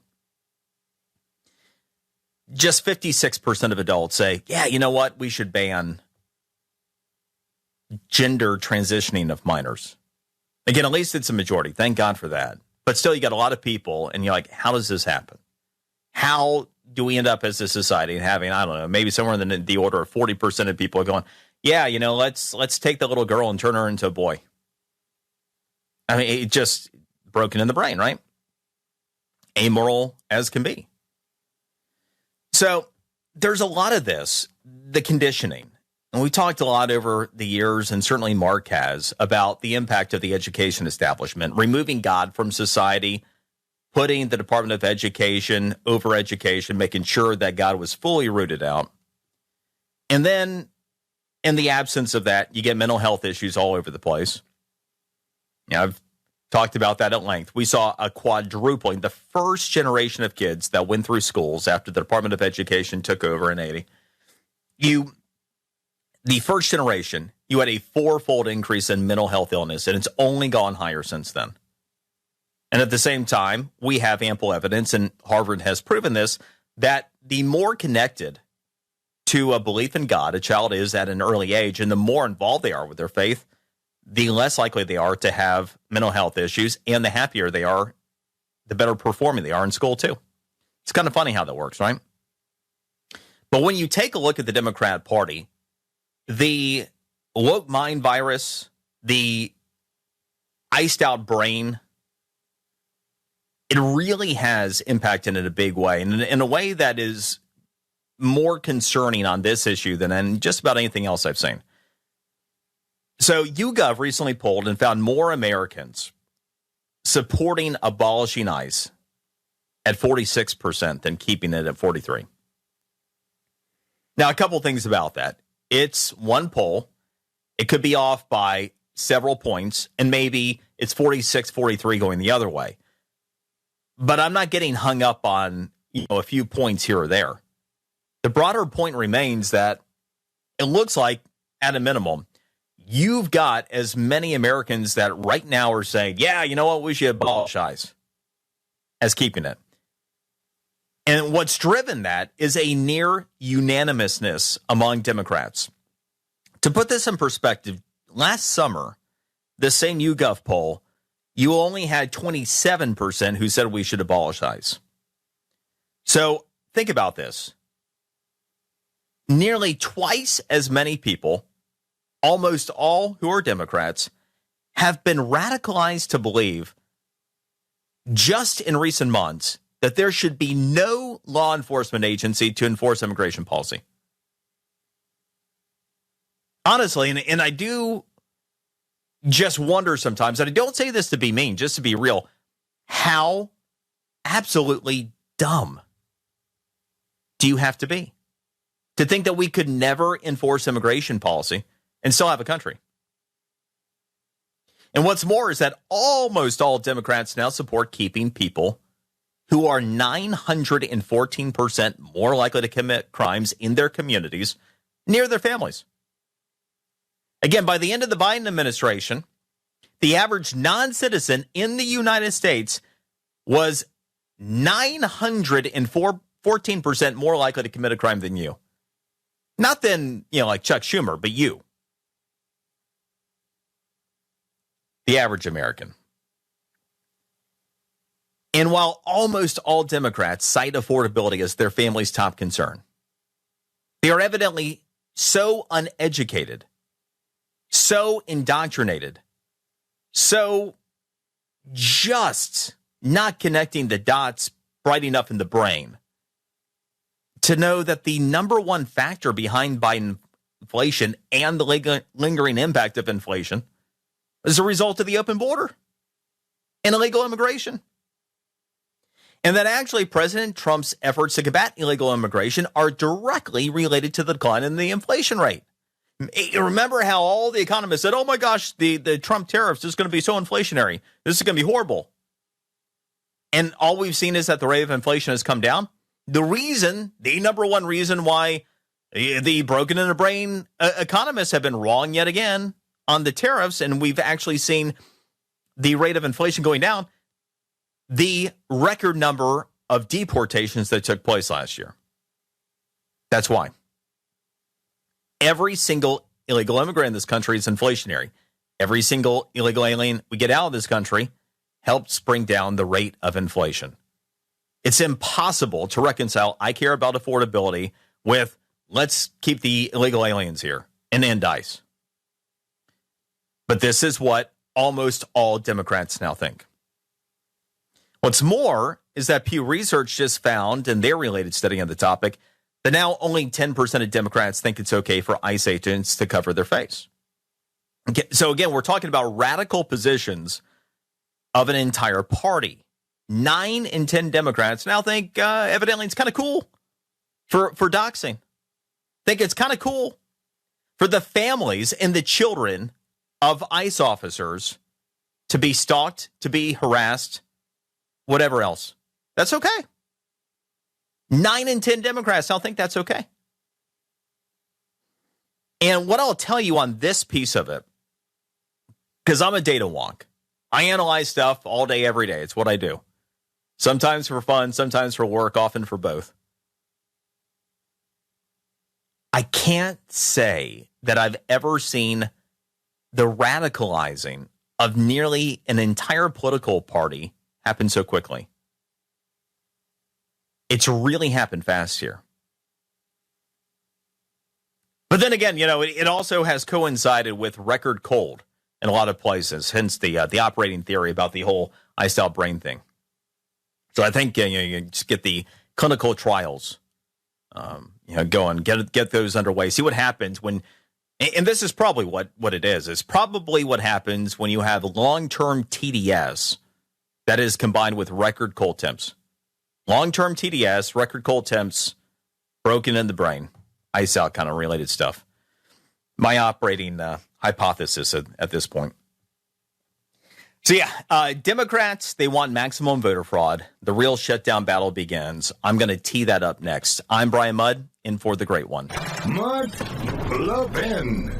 Just 56% of adults say, yeah, you know what? We should ban gender transitioning of minors. Again, at least it's a majority. Thank God for that. But still, you got a lot of people, and you're like, how does this happen? How do we end up as a society having, I don't know, maybe somewhere in the order of 40% of people are going, yeah, you know, let's take the little girl and turn her into a boy. I mean, it just broken in the brain, right? Amoral as can be. So there's a lot of this, the conditioning. And we talked a lot over the years, and certainly Mark has, about the impact of the education establishment, removing God from society, putting the Department of Education over education, making sure that God was fully rooted out. And then in the absence of that, you get mental health issues all over the place. Yeah, I've talked about that at length. We saw a quadrupling, the first generation of kids that went through schools after the Department of Education took over in 80. The first generation, you had a fourfold increase in mental health illness, and it's only gone higher since then. And at the same time, we have ample evidence, and Harvard has proven this, that the more connected to a belief in God a child is at an early age, and the more involved they are with their faith, the less likely they are to have mental health issues, and the happier they are, the better performing they are in school too. It's kind of funny how that works, right? But when you take a look at the Democrat Party, the woke mind virus, the iced out brain, it really has impacted in a big way, and in a way that is more concerning on this issue than in just about anything else I've seen. So YouGov recently polled and found more Americans supporting abolishing ICE at 46% than keeping it at 43%. Now, a couple things about that. It's one poll. It could be off by several points, and maybe it's 46-43 going the other way. But I'm not getting hung up on, a few points here or there. The broader point remains that it looks like, at a minimum, you've got as many Americans that right now are saying, yeah, you know what, we should abolish ICE, as keeping it. And what's driven that is a near unanimousness among Democrats. To put this in perspective, last summer, the same YouGov poll, you only had 27% who said we should abolish ICE. So think about this. Nearly twice as many people, almost all who are Democrats, have been radicalized to believe just in recent months that there should be no law enforcement agency to enforce immigration policy. Honestly, and I do just wonder sometimes, and I don't say this to be mean, just to be real, how absolutely dumb do you have to be to think that we could never enforce immigration policy and still have a country? And what's more is that almost all Democrats now support keeping people who are 914% more likely to commit crimes in their communities near their families. Again, by the end of the Biden administration, the average non-citizen in the United States was 914% more likely to commit a crime than you. Not than, like Chuck Schumer, but you. The average American. And while almost all Democrats cite affordability as their family's top concern, they are evidently so uneducated, so indoctrinated, so just not connecting the dots bright enough in the brain to know that the number one factor behind Biden inflation and the lingering impact of inflation as a result of the open border and illegal immigration. And that actually President Trump's efforts to combat illegal immigration are directly related to the decline in the inflation rate. You remember how all the economists said, oh my gosh, the Trump tariffs is going to be so inflationary. This is going to be horrible. And all we've seen is that the rate of inflation has come down. The number one reason why the broken in the brain economists have been wrong yet again on the tariffs, and we've actually seen the rate of inflation going down, the record number of deportations that took place last year. That's why. Every single illegal immigrant in this country is inflationary. Every single illegal alien we get out of this country helps bring down the rate of inflation. It's impossible to reconcile I care about affordability with let's keep the illegal aliens here and end ICE. But this is what almost all Democrats now think. What's more is that Pew Research just found in their related study on the topic that now only 10% of Democrats think it's okay for ICE agents to cover their face. Okay, so again, we're talking about radical positions of an entire party. 9 in 10 Democrats now think evidently it's kind of cool for doxing. Think it's kind of cool for the families and the children of ICE officers to be stalked, to be harassed, whatever else. That's okay. 9 in 10 Democrats now think that's okay. And what I'll tell you on this piece of it, because I'm a data wonk. I analyze stuff all day, every day. It's what I do. Sometimes for fun, sometimes for work, often for both. I can't say that I've ever seen the radicalizing of nearly an entire political party happen so quickly. It's really happened fast here. But then again, it also has coincided with record cold in a lot of places, hence the operating theory about the whole ICE-style brain thing. So I think you just get the clinical trials going, get those underway, see what happens when, and this is probably what it is. It's probably what happens when you have long-term TDS that is combined with record cold temps. Long-term TDS, record cold temps, broken in the brain, ice out kind of related stuff. My operating hypothesis at this point. So yeah, Democrats, they want maximum voter fraud. The real shutdown battle begins. I'm going to tee that up next. I'm Brian Mudd, in for the great one. Mudd Levin.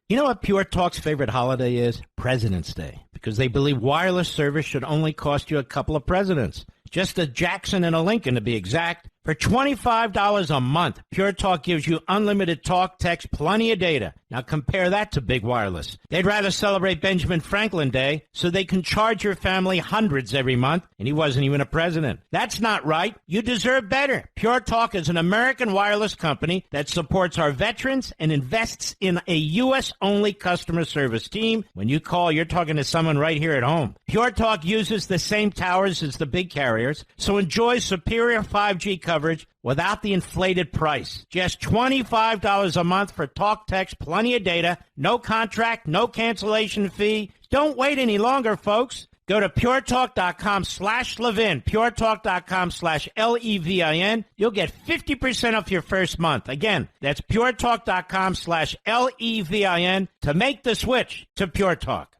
You know what Pure Talk's favorite holiday is? President's Day. Because they believe wireless service should only cost you a couple of presidents. Just a Jackson and a Lincoln to be exact. For $25 a month, Pure Talk gives you unlimited talk, text, plenty of data. Now compare that to Big Wireless. They'd rather celebrate Benjamin Franklin Day so they can charge your family hundreds every month, and he wasn't even a president. That's not right. You deserve better. Pure Talk is an American wireless company that supports our veterans and invests in a U.S.-only customer service team. When you call, you're talking to someone right here at home. Pure Talk uses the same towers as the big carriers, so enjoy superior 5G coverage without the inflated price. Just $25 a month for talk, text, plenty of data, no contract, no cancellation fee. Don't wait any longer, folks. Go to puretalk.com/Levin, puretalk.com/Levin. You'll get 50% off your first month. Again, that's puretalk.com/Levin to make the switch to Pure Talk.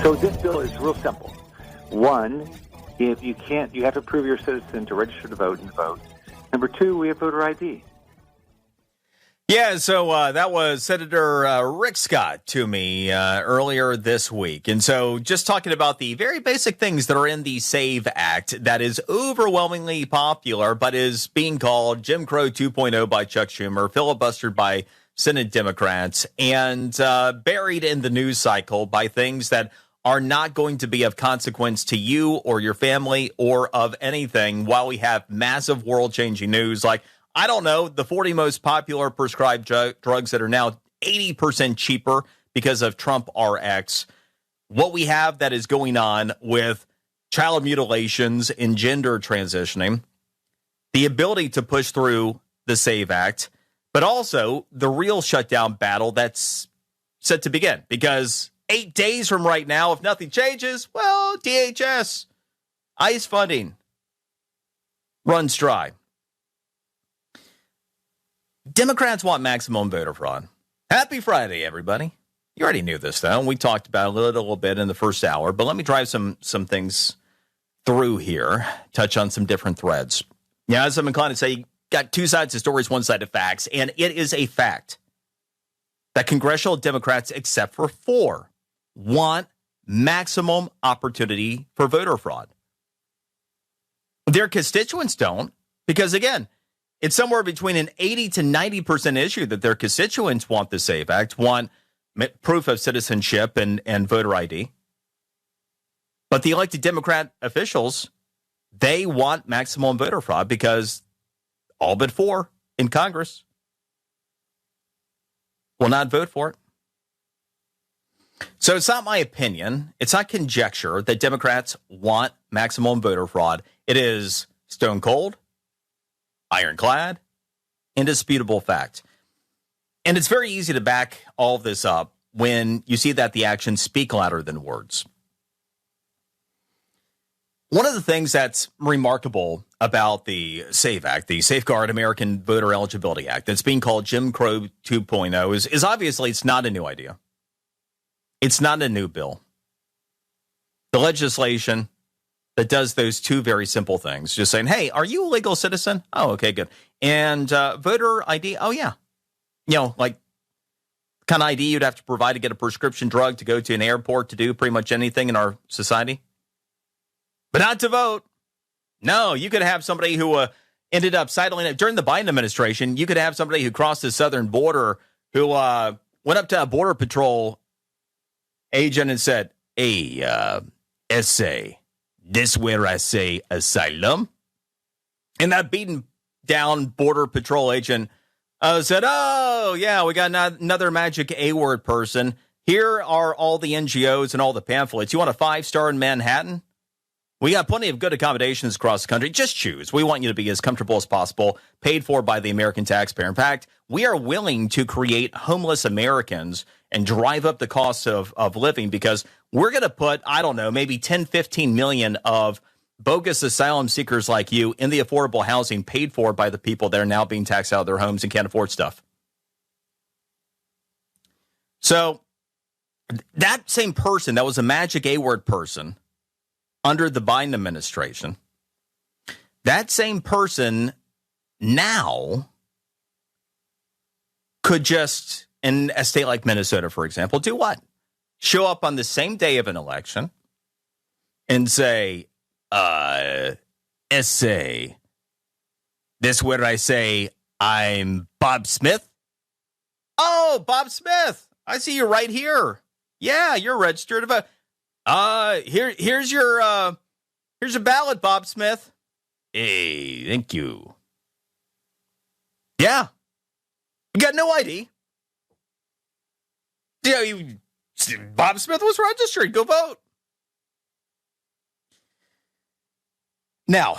So this bill is real simple. One, if you can't, you have to prove you're a citizen to register to vote and vote. Number two, we have voter ID. Yeah, so that was Senator Rick Scott to me earlier this week. And so just talking about the very basic things that are in the SAVE Act that is overwhelmingly popular, but is being called Jim Crow 2.0 by Chuck Schumer, filibustered by Senate Democrats, and buried in the news cycle by things that are not going to be of consequence to you or your family or of anything, while we have massive world-changing news like, I don't know, the 40 most popular prescribed drugs that are now 80% cheaper because of Trump RX. What we have that is going on with child mutilations and gender transitioning. the ability to push through the SAVE Act, but also the real shutdown battle that's set to begin. Because 8 days from right now, if nothing changes, well, DHS, ICE funding runs dry. Democrats want maximum voter fraud. Happy Friday, everybody. You already knew this, though. We talked about it a little bit in the first hour, but let me drive some things through here, touch on some different threads. Yeah, as I'm inclined to say, you got two sides of stories, one side of facts, and it is a fact that congressional Democrats, except for 4, want maximum opportunity for voter fraud. Their constituents don't, because, again, it's somewhere between an 80 to 90% issue that their constituents want the SAVE Act, want proof of citizenship and voter ID. But the elected Democrat officials, they want maximum voter fraud because all but 4 in Congress will not vote for it. So it's not my opinion. It's not conjecture that Democrats want maximum voter fraud. It is stone cold, ironclad, indisputable fact. And it's very easy to back all of this up when you see that the actions speak louder than words. One of the things that's remarkable about the SAVE Act, the Safeguard American Voter Eligibility Act, that's being called Jim Crow 2.0, is obviously it's not a new idea. It's not a new bill. The legislation that does those two very simple things, just saying, hey, are you a legal citizen? Oh, okay, good. And voter ID? Oh, yeah. You know, like kind of ID you'd have to provide to get a prescription drug, to go to an airport, to do pretty much anything in our society. But not to vote. No, you could have somebody who ended up sidling it during the Biden administration. You could have somebody who crossed the southern border who went up to a Border Patrol agent and said, hey, essay, this where I say asylum? And that beaten down Border Patrol agent said, oh, yeah, we got another magic A-word person. Here are all the NGOs and all the pamphlets. You want a 5-star in Manhattan? We got plenty of good accommodations across the country. Just choose. We want you to be as comfortable as possible, paid for by the American taxpayer. In fact, we are willing to create homeless Americans and drive up the cost of living because we're going to put, I don't know, maybe 10, 15 million of bogus asylum seekers like you in the affordable housing paid for by the people that are now being taxed out of their homes and can't afford stuff. So that same person that was a magic A-word person under the Biden administration, that same person now could just, in a state like Minnesota, for example, do what? Show up on the same day of an election and say, essay, this where I say I'm Bob Smith. Oh, Bob Smith, I see you right here. Yeah, you're registered to vote. Here's your ballot, Bob Smith. Hey, thank you. Yeah. You got no ID. Yeah, Bob Smith was registered. Go vote. Now,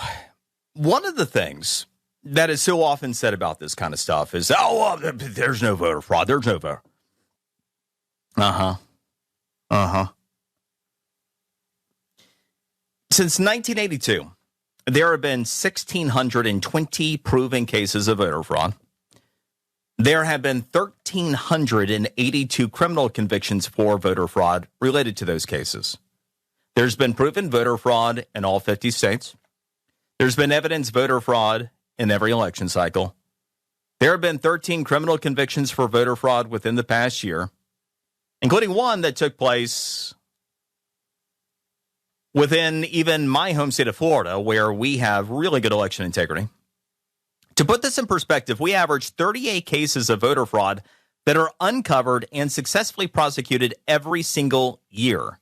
one of the things that is so often said about this kind of stuff is, oh, well, there's no voter fraud. There's no voter. Since 1982, there have been 1,620 proven cases of voter fraud. There have been 1,382 criminal convictions for voter fraud related to those cases. There's been proven voter fraud in all 50 states. There's been evidence voter fraud in every election cycle. There have been 13 criminal convictions for voter fraud within the past year, including one that took place within even my home state of Florida, where we have really good election integrity. To put this in perspective, we average 38 cases of voter fraud that are uncovered and successfully prosecuted every single year,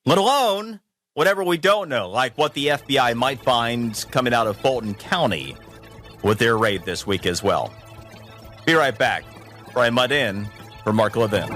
let alone whatever we don't know, like what the FBI might find coming out of Fulton County with their raid this week as well. Be right back. Brian Mudd in for Mark Levin.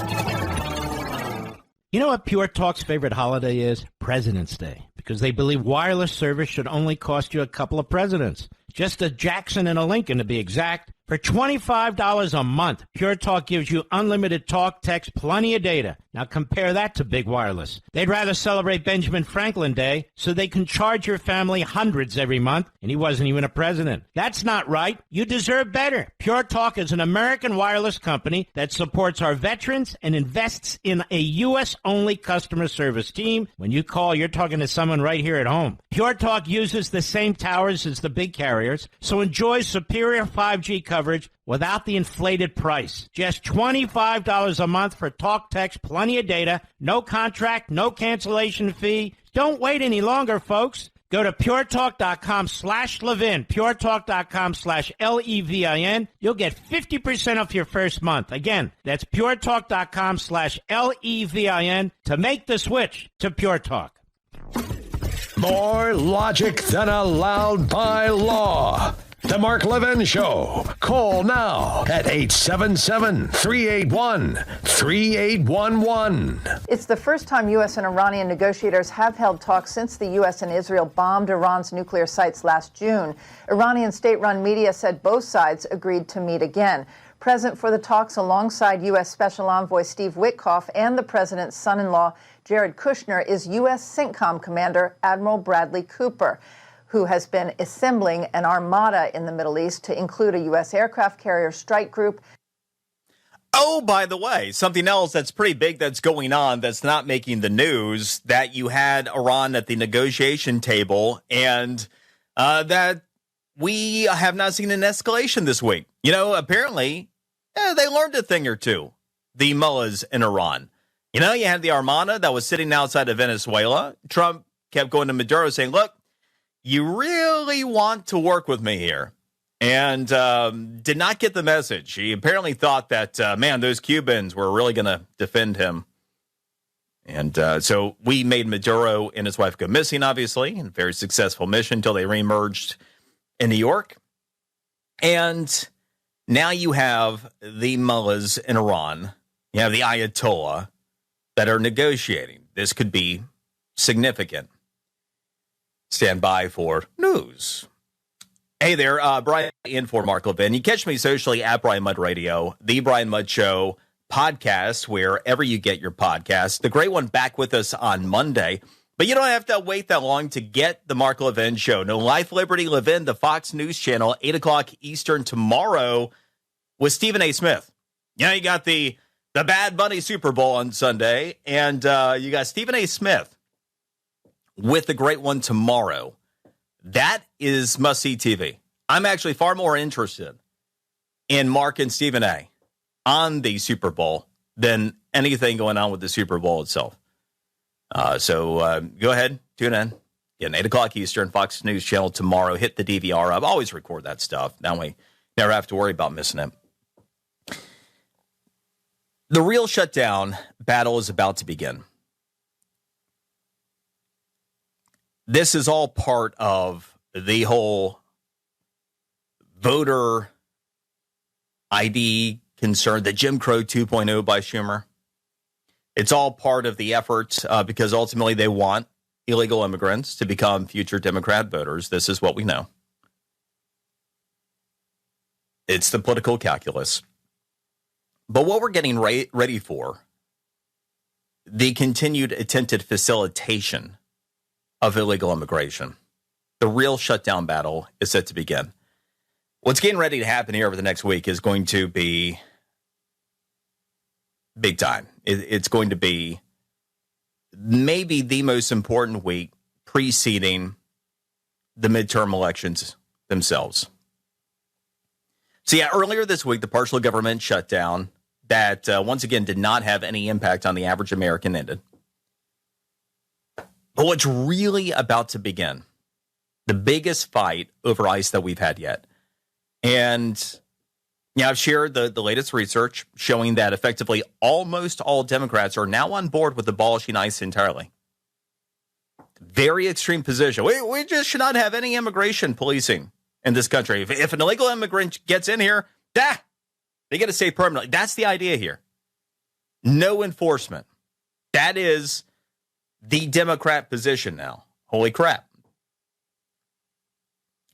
You know what Pure Talk's favorite holiday is? President's Day. because they believe wireless service should only cost you a couple of presidents. Just a Jackson and a Lincoln, to be exact. For $25 a month, Pure Talk gives you unlimited talk, text, plenty of data. Now compare that to Big Wireless. They'd rather celebrate Benjamin Franklin Day so they can charge your family hundreds every month, and he wasn't even a president. That's not right. You deserve better. Pure Talk is an American wireless company that supports our veterans and invests in a U.S.-only customer service team. When you call, you're talking to someone right here at home. Pure Talk uses the same towers as the big carriers, so enjoy superior 5G coverage without the inflated price. Just $25 a month for talk, text, plenty of data, no contract, no cancellation fee. Don't wait any longer, folks. Go to puretalk.com/Levin, puretalk.com/Levin. You'll get 50% off your first month. Again, that's puretalk.com/Levin to make the switch to Pure Talk. More logic than allowed by law. The Mark Levin Show. Call now at 877-381-3811. It's the first time U.S. and Iranian negotiators have held talks since the U.S. and Israel bombed Iran's nuclear sites last June. Iranian state-run media said both sides agreed to meet again. Present for the talks alongside U.S. Special Envoy Steve Witkoff and the president's son-in-law, Jared Kushner, is U.S. CENTCOM Commander Admiral Bradley Cooper, who has been assembling an armada in the Middle East to include a U.S. aircraft carrier strike group. Oh, by the way, something else that's pretty big that's going on that's not making the news, that you had Iran at the negotiation table, and that we have not seen an escalation this week. You know, apparently, they learned a thing or two, the mullahs in Iran. You know, you had the armada that was sitting outside of Venezuela. Trump kept going to Maduro saying, look, you really want to work with me here, and did not get the message. He apparently thought that, man, those Cubans were really going to defend him. And so we made Maduro and his wife go missing, obviously, in a very successful mission until they reemerged in New York. And now you have the mullahs in Iran. You have the Ayatollah that are negotiating. This could be significant. Stand by for news. Hey there, Brian in for Mark Levin. You catch me socially at Brian Mudd Radio, The Brian Mudd Show podcast, wherever you get your podcasts. The great one back with us on Monday. But you don't have to wait that long to get the Mark Levin Show. No Life, Liberty, Levin, the Fox News Channel, 8 o'clock Eastern tomorrow with Stephen A. Smith. You know, you got the Bad Bunny Super Bowl on Sunday, and you got Stephen A. Smith with the great one tomorrow. That is must-see TV. I'm actually far more interested in Mark and Stephen A. on the Super Bowl than anything going on with the Super Bowl itself. So go ahead, tune in. Again, 8 o'clock Eastern, Fox News Channel tomorrow. Hit the DVR up. I always record that stuff. Now we never have to worry about missing it. The real shutdown battle is about to begin. This is all part of the whole voter ID concern, the Jim Crow 2.0 by Schumer. It's all part of the effort because ultimately they want illegal immigrants to become future Democrat voters. This is what we know. It's the political calculus. But what we're getting ready for, the continued attempted facilitation of illegal immigration. The real shutdown battle is set to begin. What's getting ready to happen here over the next week is going to be big time. It's going to be maybe the most important week preceding the midterm elections themselves. So yeah, earlier this week, the partial government shutdown that once again did not have any impact on the average American ended. But what's really about to begin, the biggest fight over ICE that we've had yet. And yeah, I've shared the latest research showing that effectively almost all Democrats are now on board with abolishing ICE entirely. Very extreme position. We just should not have any immigration policing in this country. If an illegal immigrant gets in here, they get to stay permanently. That's the idea here. No enforcement. That is the Democrat position now Holy crap.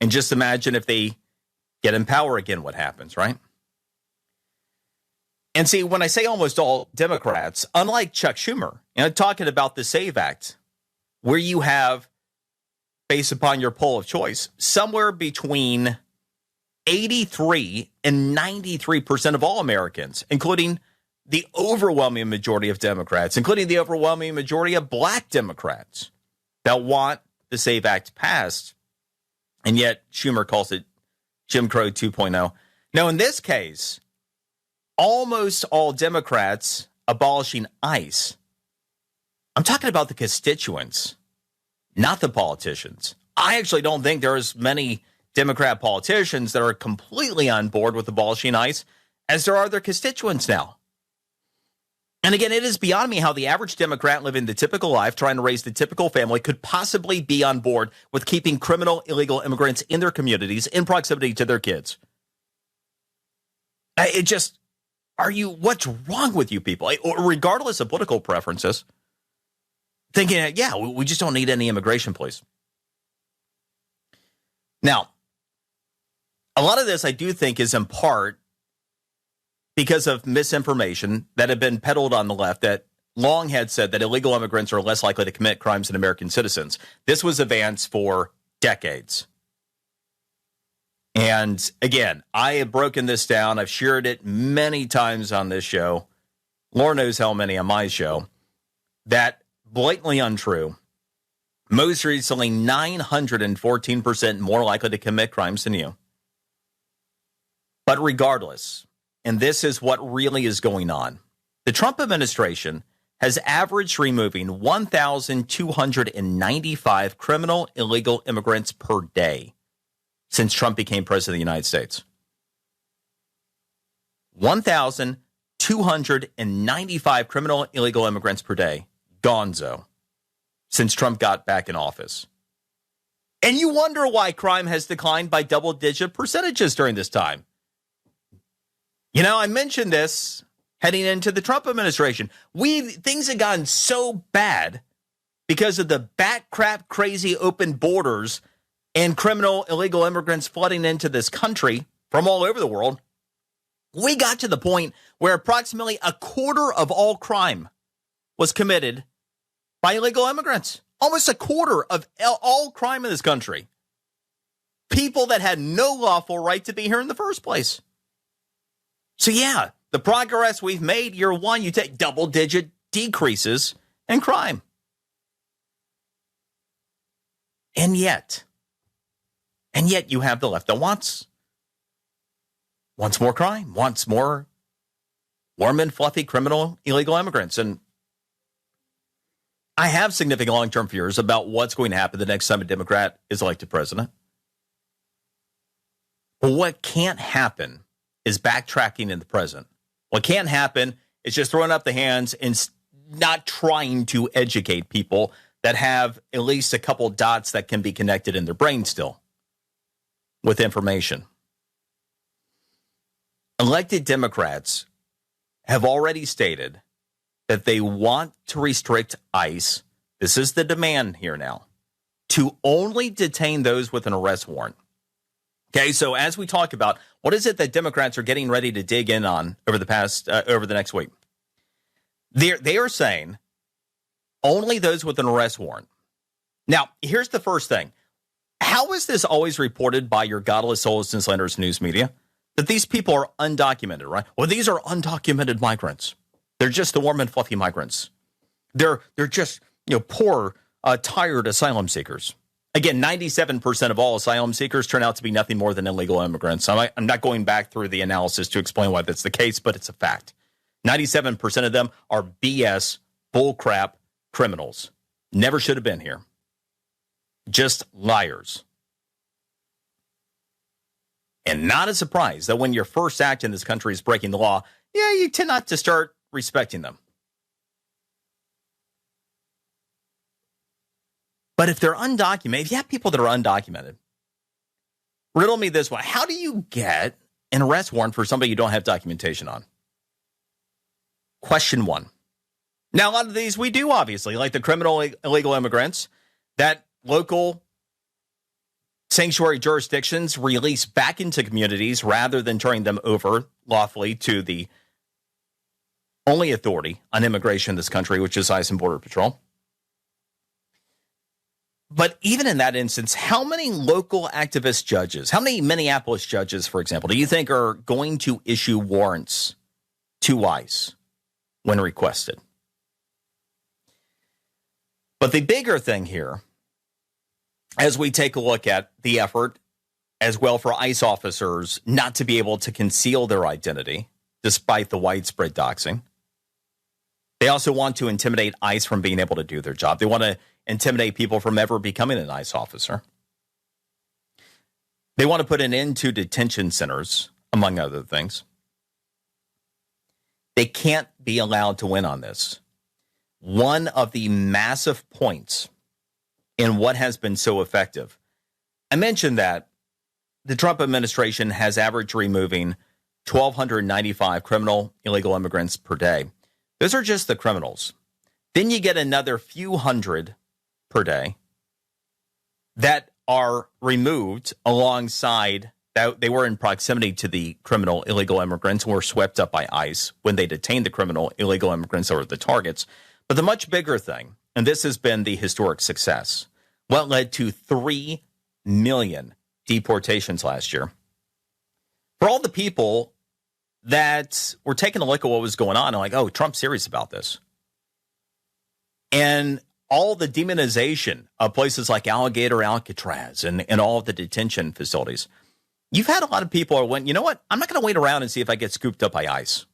And just imagine if they get in power again, what happens, right? And see, when I say almost all Democrats, unlike Chuck Schumer, talking about the SAVE Act, where you have, based upon your poll of choice, somewhere between 83 and 93% of all Americans, including the overwhelming majority of Democrats, including the overwhelming majority of black Democrats, that want the SAVE Act passed. And yet Schumer calls it Jim Crow 2.0. Now, in this case, almost all Democrats abolishing ICE. I'm talking about the constituents, not the politicians. I actually don't think there's many Democrat politicians that are completely on board with abolishing ICE as there are their constituents now. And again, it is beyond me how the average Democrat living the typical life, trying to raise the typical family, could possibly be on board with keeping criminal illegal immigrants in their communities in proximity to their kids. What's wrong with you people? Regardless of political preferences, thinking, yeah, we just don't need any immigration, please. Now, a lot of this I do think is in part because of misinformation that had been peddled on the left that long had said that illegal immigrants are less likely to commit crimes than American citizens. This was advanced for decades. And again, I have broken this down. I've shared it many times on this show. Lord knows how many on my show. That blatantly untrue. Most recently, 914% more likely to commit crimes than you. But regardless, and this is what really is going on, the Trump administration has averaged removing 1,295 criminal illegal immigrants per day since Trump became president of the United States. 1,295 criminal illegal immigrants per day, gonzo, since Trump got back in office. And you wonder why crime has declined by double-digit percentages during this time. I mentioned this heading into the Trump administration. Things had gotten so bad because of the bat crap crazy open borders and criminal illegal immigrants flooding into this country from all over the world. We got to the point where approximately a quarter of all crime was committed by illegal immigrants. Almost a quarter of all crime in this country. People that had no lawful right to be here in the first place. So yeah, the progress we've made, year one, you take double-digit decreases in crime. And yet you have the left that wants more crime, wants more warm and fluffy criminal illegal immigrants. And I have significant long-term fears about what's going to happen the next time a Democrat is elected president. But what can't happen is backtracking in the present. What can't happen is just throwing up the hands and not trying to educate people that have at least a couple dots that can be connected in their brain still with information. Elected Democrats have already stated that they want to restrict ICE, this is the demand here now, to only detain those with an arrest warrant. Okay, so as we talk about, what is it that Democrats are getting ready to dig in on over the next week? They are saying only those with an arrest warrant. Now, here's the first thing. How is this always reported by your godless, soulless, and slanderous news media? That these people are undocumented, right? Well, these are undocumented migrants. They're just the warm and fluffy migrants. They're just, poor, tired asylum seekers. Again, 97% of all asylum seekers turn out to be nothing more than illegal immigrants. I'm not going back through the analysis to explain why that's the case, but it's a fact. 97% of them are BS, bullcrap criminals. Never should have been here. Just liars. And not a surprise that when your first act in this country is breaking the law, you tend not to start respecting them. But if they're undocumented, if you have people that are undocumented, riddle me this one. How do you get an arrest warrant for somebody you don't have documentation on? Question one. Now, a lot of these we do, obviously, like the criminal illegal immigrants that local sanctuary jurisdictions release back into communities rather than turning them over lawfully to the only authority on immigration in this country, which is ICE and Border Patrol. But even in that instance, how many local activist judges, how many Minneapolis judges, for example, do you think are going to issue warrants to ICE when requested? But the bigger thing here, as we take a look at the effort as well for ICE officers not to be able to conceal their identity despite the widespread doxing, they also want to intimidate ICE from being able to do their job. They want to intimidate people from ever becoming an ICE officer. They want to put an end to detention centers, among other things. They can't be allowed to win on this. One of the massive points in what has been so effective, I mentioned that the Trump administration has averaged removing 1,295 criminal illegal immigrants per day. Those are just the criminals. Then you get another few hundred per day that are removed alongside that. They were in proximity to the criminal illegal immigrants and were swept up by ICE when they detained the criminal illegal immigrants that were the targets. But the much bigger thing, and this has been the historic success, what led to 3 million deportations last year. For all the people that were taking a look at what was going on and like, oh, Trump's serious about this. And all the demonization of places like Alligator, Alcatraz, and all of the detention facilities. You've had a lot of people who went, you know what? I'm not going to wait around and see if I get scooped up by ICE.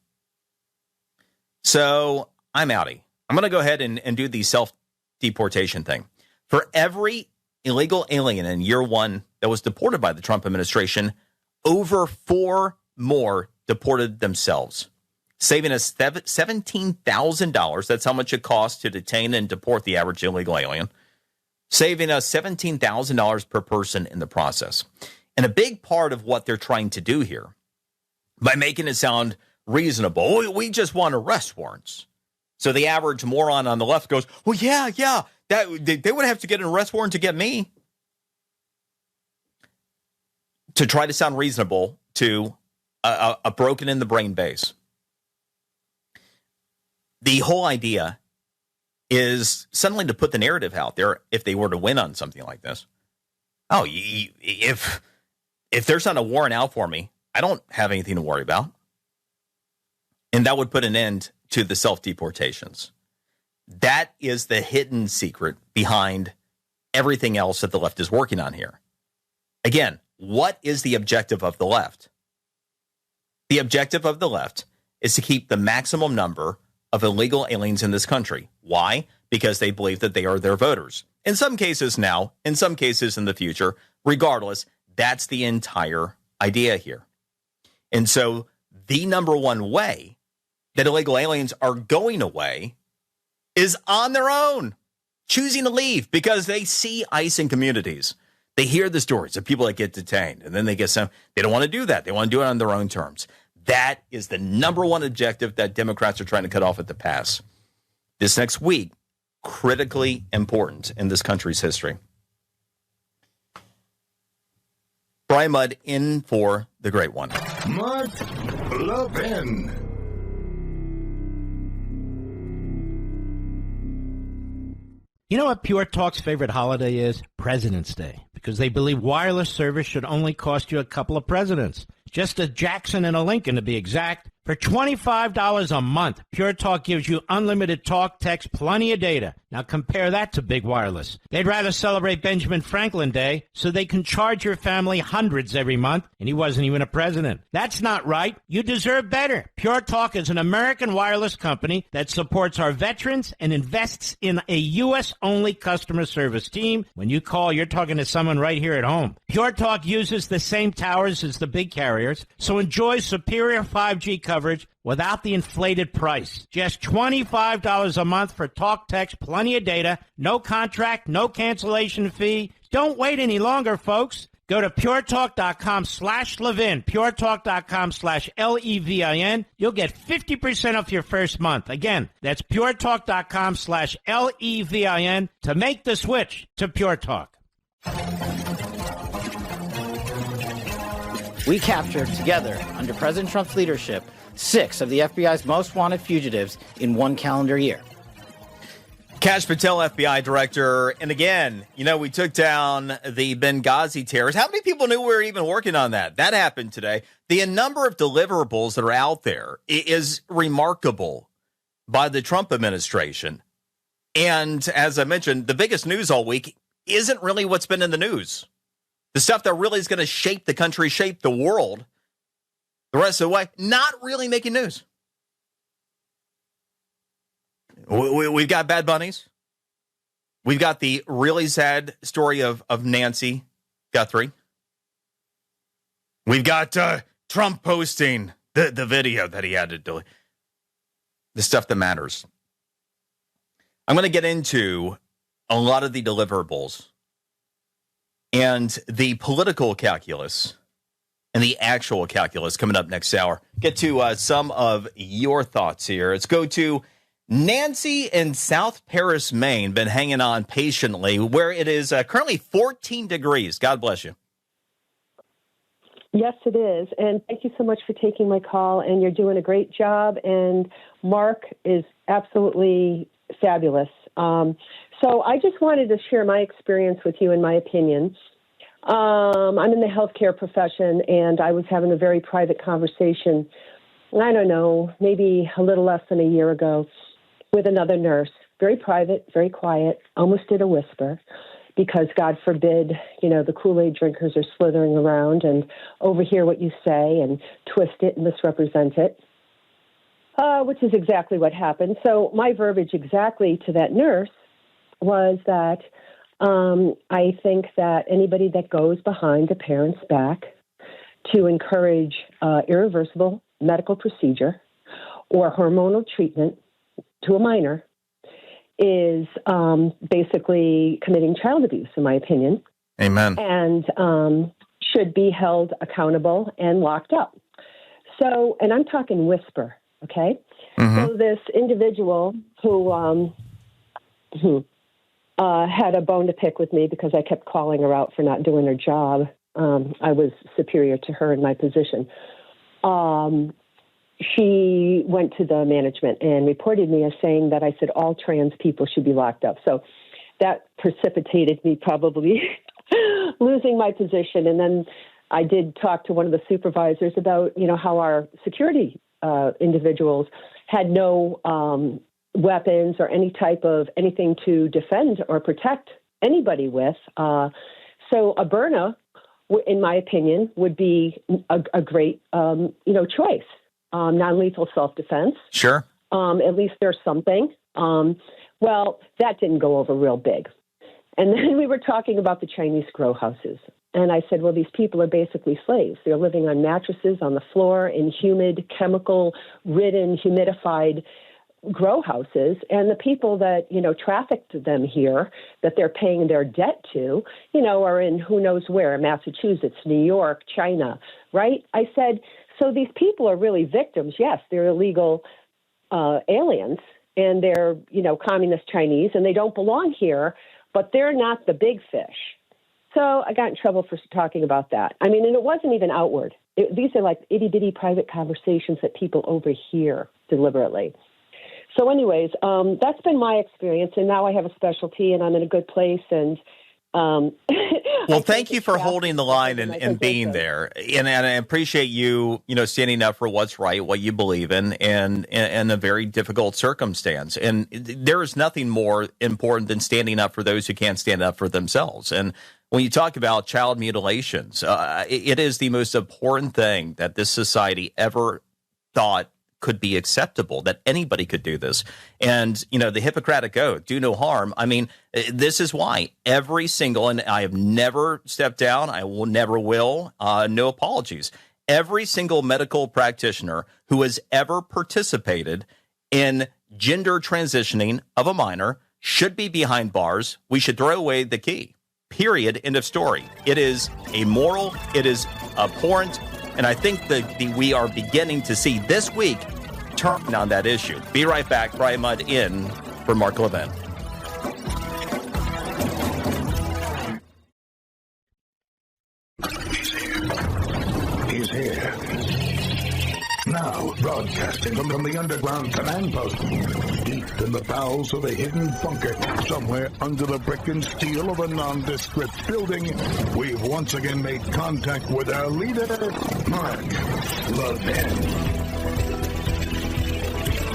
So I'm outie. I'm going to go ahead and do the self-deportation thing. For every illegal alien in year one that was deported by the Trump administration, over 4 more deported themselves, saving us $17,000. That's how much it costs to detain and deport the average illegal alien, saving us $17,000 per person in the process. And a big part of what they're trying to do here, by making it sound reasonable, we just want arrest warrants. So the average moron on the left goes, well, yeah, that they would have to get an arrest warrant to get me. To try to sound reasonable to a broken in the brain base. The whole idea is suddenly to put the narrative out there if they were to win on something like this. Oh, if there's not a warrant out for me, I don't have anything to worry about. And that would put an end to the self-deportations. That is the hidden secret behind everything else that the left is working on here. Again, what is the objective of the left? The objective of the left is to keep the maximum number of illegal aliens in this country. Why? Because they believe that they are their voters. In some cases now, in some cases in the future, regardless, that's the entire idea here. And so the number one way that illegal aliens are going away is on their own, choosing to leave because they see ICE in communities. They hear the stories of people that get detained, and then they get some. They don't want to do that. They want to do it on their own terms. That is the number one objective that Democrats are trying to cut off at the pass. This next week, critically important in this country's history. Brian Mudd in for the great one. Mark Levin. You know what Pure Talk's favorite holiday is? President's Day. Because they believe wireless service should only cost you a couple of presidents. Just a Jackson and a Lincoln to be exact. For $25 a month, Pure Talk gives you unlimited talk, text, plenty of data. Now compare that to Big Wireless. They'd rather celebrate Benjamin Franklin Day so they can charge your family hundreds every month, and he wasn't even a president. That's not right. You deserve better. Pure Talk is an American wireless company that supports our veterans and invests in a U.S.-only customer service team. When you call, you're talking to someone right here at home. Pure Talk uses the same towers as the big carriers, so enjoy superior 5G coverage without the inflated price. Just $25 a month for talk, text, plenty of data, no contract, no cancellation fee. Don't wait any longer, folks. Go to puretalk.com/Levin, puretalk.com/Levin. You'll get 50% off your first month. Again, that's puretalk.com/Levin to make the switch to Pure Talk. We captured together, under President Trump's leadership, 6 of the FBI's most wanted fugitives in one calendar year. Kash Patel, FBI director. And again, we took down the Benghazi terrorists. How many people knew we were even working on that? That happened today. The number of deliverables that are out there is remarkable by the Trump administration. And as I mentioned, the biggest news all week isn't really what's been in the news. The stuff that really is going to shape the country, shape the world, the rest of the way, not really making news. We've got Bad Bunnies. We've got the really sad story of Nancy Guthrie. We've got Trump posting the video that he had to delete. The stuff that matters. I'm going to get into a lot of the deliverables and the political calculus and the actual calculus coming up next hour. Get to some of your thoughts here. Let's go to Nancy in South Paris, Maine, been hanging on patiently, where it is currently 14 degrees. God bless you. Yes, it is. And thank you so much for taking my call. And you're doing a great job. And Mark is absolutely fabulous. So I just wanted to share my experience with you and my opinion. I'm in the healthcare profession, and I was having a very private conversation, I don't know, maybe a little less than a year ago, with another nurse. Very private, very quiet, almost did a whisper, because God forbid, the Kool-Aid drinkers are slithering around and overhear what you say and twist it and misrepresent it, which is exactly what happened. So my verbiage exactly to that nurse was that I think that anybody that goes behind a parent's back to encourage irreversible medical procedure or hormonal treatment to a minor is basically committing child abuse, in my opinion. Amen. And should be held accountable and locked up. So, and I'm talking whisper, okay? Mm-hmm. So this individual who had a bone to pick with me because I kept calling her out for not doing her job. I was superior to her in my position. She went to the management and reported me as saying that I said all trans people should be locked up. So that precipitated me probably losing my position. And then I did talk to one of the supervisors about, how our security individuals had no weapons or any type of anything to defend or protect anybody with. So a Berna, in my opinion, would be a great, choice. Non-lethal self-defense. Sure. At least there's something. Well, that didn't go over real big. And then we were talking about the Chinese grow houses. And I said, well, these people are basically slaves. They're living on mattresses on the floor in humid, chemical-ridden, humidified grow houses. And the people that, trafficked them here, that they're paying their debt to, are in who knows where, Massachusetts, New York, China, right? I said, so these people are really victims. Yes, they're illegal aliens, and they're, communist Chinese, and they don't belong here, but they're not the big fish. So I got in trouble for talking about that. I mean, and it wasn't even outward. These are like itty-bitty private conversations that people overhear deliberately. So anyways, that's been my experience, and now I have a specialty, and I'm in a good place, and well, thank you for holding the line and being there. And I appreciate you, standing up for what's right, what you believe in, and in a very difficult circumstance. And there is nothing more important than standing up for those who can't stand up for themselves. And when you talk about child mutilations, it is the most important thing that this society ever thought could be acceptable, that anybody could do this. And, the Hippocratic Oath, do no harm. I mean, this is why every single, and I have never stepped down, I will never will, no apologies. Every single medical practitioner who has ever participated in gender transitioning of a minor should be behind bars. We should throw away the key. period, end of story. It is amoral, it is abhorrent, and I think that we are beginning to see this week turn on that issue. Be right back. Brian Mudd in for Mark Levin. He's here. Now, broadcasting from the underground command post, deep in the bowels of a hidden bunker, somewhere under the brick and steel of a nondescript building, we've once again made contact with our leader, Mark Levin.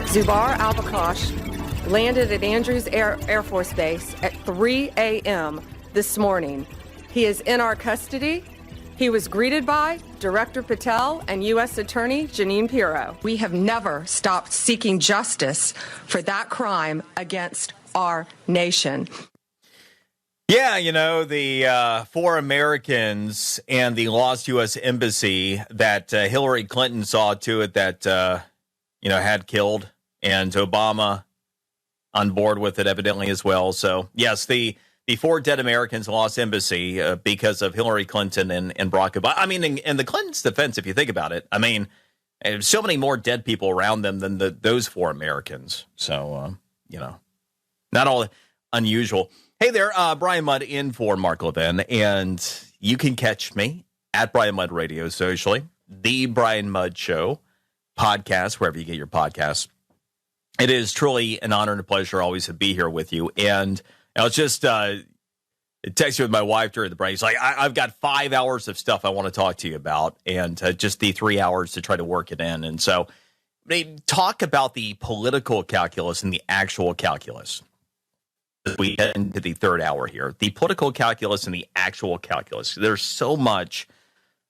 Zubar Al-Bakash landed at Andrews Air Force Base at 3 a.m. this morning. He is in our custody. He was greeted by Director Patel and U.S. Attorney Jeanine Pirro. We have never stopped seeking justice for that crime against our nation. Yeah, you know, the 4 Americans and the lost U.S. embassy that Hillary Clinton saw to it that, had killed, and Obama on board with it evidently as well. So, yes, the 4 dead Americans lost embassy because of Hillary Clinton and Barack Obama. I mean, in the Clintons' defense, if you think about it, I mean, there's so many more dead people around them than those 4 Americans. So, not all unusual. Hey there, Brian Mudd in for Mark Levin, and you can catch me at Brian Mudd Radio socially, The Brian Mudd Show podcast, wherever you get your podcasts. It is truly an honor and a pleasure always to be here with you. And I was just texting with my wife during the break. It's like, I've got 5 hours of stuff I want to talk to you about, and just the 3 hours to try to work it in. And so they talk about the political calculus and the actual calculus. We get into the third hour here. The political calculus and the actual calculus. There's so much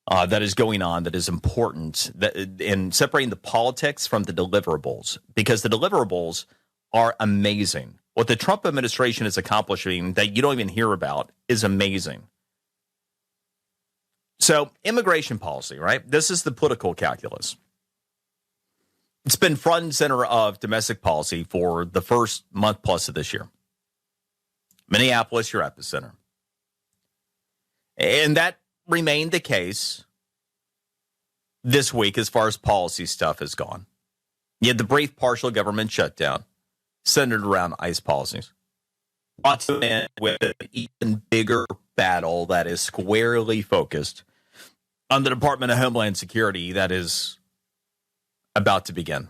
that is going on that is important in separating the politics from the deliverables, because the deliverables are amazing. What the Trump administration is accomplishing that you don't even hear about is amazing. So, immigration policy, right? This is the political calculus. It's been front and center of domestic policy for the first month plus of this year. Minneapolis, your epicenter. And that remained the case this week as far as policy stuff has gone. You had the brief partial government shutdown centered around ICE policies. Lots of men with an even bigger battle that is squarely focused on the Department of Homeland Security that is about to begin.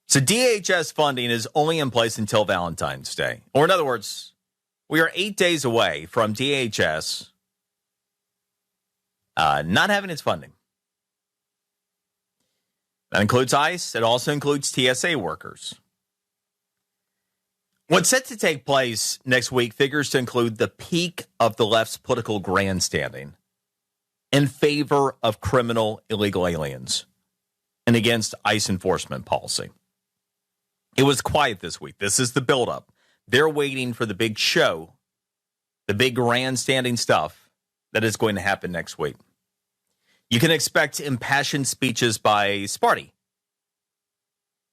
So DHS funding is only in place until Valentine's Day. Or in other words, we are 8 days away from DHS not having its funding. That includes ICE. It also includes TSA workers. What's set to take place next week figures to include the peak of the left's political grandstanding in favor of criminal illegal aliens and against ICE enforcement policy. It was quiet this week. This is the buildup. They're waiting for the big show, the big grandstanding stuff that is going to happen next week. You can expect impassioned speeches by Sparty.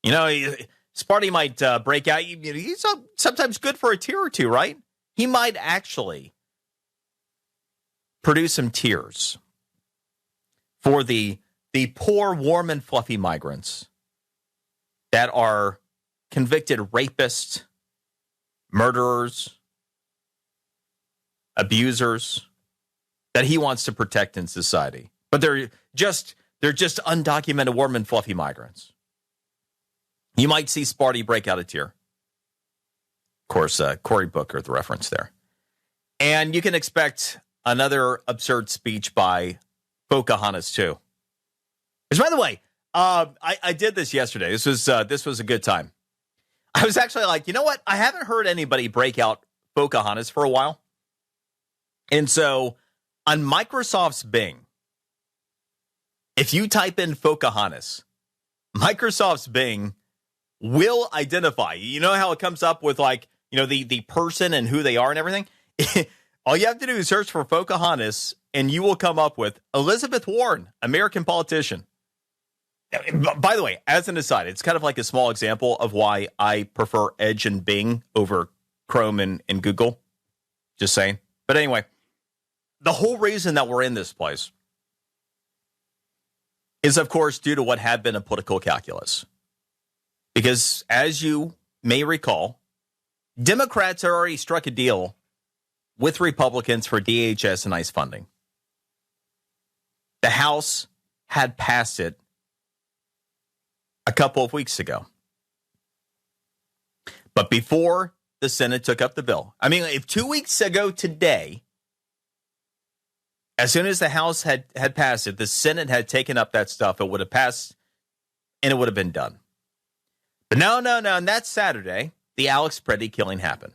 You know, Sparty might break out. He's sometimes good for a tear or two, right? He might actually produce some tears for the poor, warm, and fluffy migrants that are convicted rapists, murderers, abusers that he wants to protect in society. But they're just undocumented, warm, and fluffy migrants. You might see Sparty break out a tear. Of course, Cory Booker, the reference there. And you can expect another absurd speech by Pocahontas, too. Which, by the way, I did this yesterday. This was a good time. I was actually like, you know what? I haven't heard anybody break out Pocahontas for a while. And so on Microsoft's Bing, if you type in Pocahontas, Microsoft's Bing will identify. You know how it comes up with the person and who they are and everything? All you have to do is search for Pocahontas and you will come up with Elizabeth Warren, American politician. By the way, as an aside, it's kind of like a small example of why I prefer Edge and Bing over Chrome and Google. Just saying. But anyway, the whole reason that we're in this place is, of course, due to what had been a political calculus. Because as you may recall, Democrats had already struck a deal with Republicans for DHS and ICE funding. The House had passed it a couple of weeks ago. But before the Senate took up the bill, I mean, if 2 weeks ago today, as soon as the House had passed it, the Senate had taken up that stuff, it would have passed and it would have been done. But no. And that Saturday, the Alex Preddy killing happened,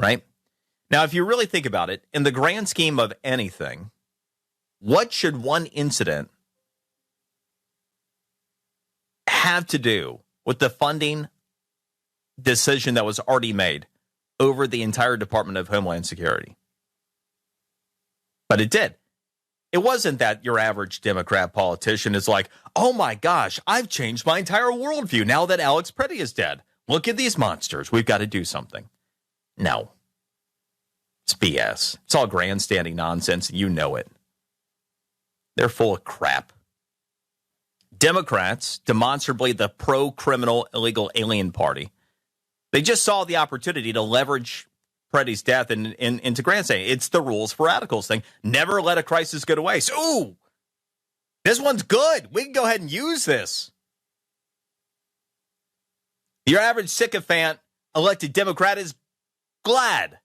right? Now, if you really think about it, in the grand scheme of anything, what should one incident have to do with the funding decision that was already made over the entire Department of Homeland Security? But it did. It wasn't that your average Democrat politician is like, oh my gosh, I've changed my entire worldview now that Alex Preddy is dead. Look at these monsters. We've got to do something. No. It's BS. It's all grandstanding nonsense, and you know it. They're full of crap. Democrats, demonstrably the pro-criminal illegal alien party, they just saw the opportunity to leverage Preddy's death into grandstanding. It's the rules for radicals thing. Never let a crisis go to waste. Ooh, this one's good. We can go ahead and use this. Your average sycophant elected Democrat is glad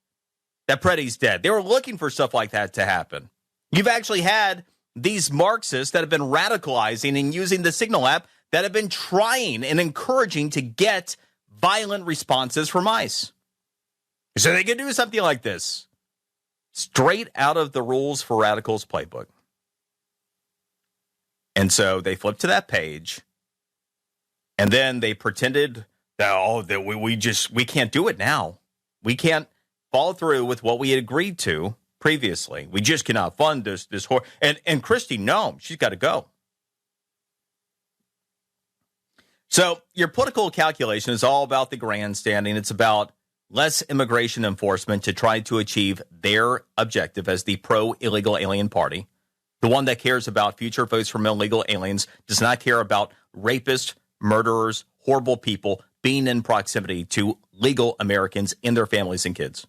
that Preddy's dead. They were looking for stuff like that to happen. You've actually had these Marxists that have been radicalizing and using the Signal app that have been trying and encouraging to get violent responses from ICE. So they can do something like this. Straight out of the Rules for Radicals playbook. And so they flipped to that page. And then they pretended that, we can't do it now. We can't follow through with what we had agreed to previously. We just cannot fund this horror. And Christy, no, she's got to go. So your political calculation is all about the grandstanding. It's about less immigration enforcement to try to achieve their objective as the pro-illegal alien party. The one that cares about future votes from illegal aliens, does not care about rapists, murderers, horrible people being in proximity to legal Americans and their families and kids.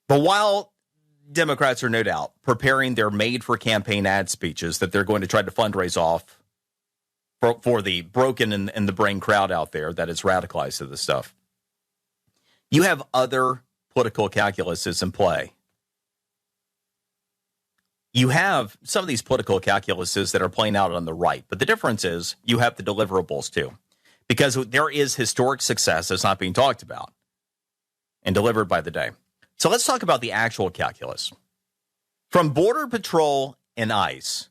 But while Democrats are no doubt preparing their made-for-campaign ad speeches that they're going to try to fundraise off for the broken and the brain crowd out there that is radicalized to this stuff, you have other political calculuses in play. You have some of these political calculuses that are playing out on the right, but the difference is you have the deliverables too, because there is historic success that's not being talked about and delivered by the day. So let's talk about the actual calculus. From Border Patrol and ICE,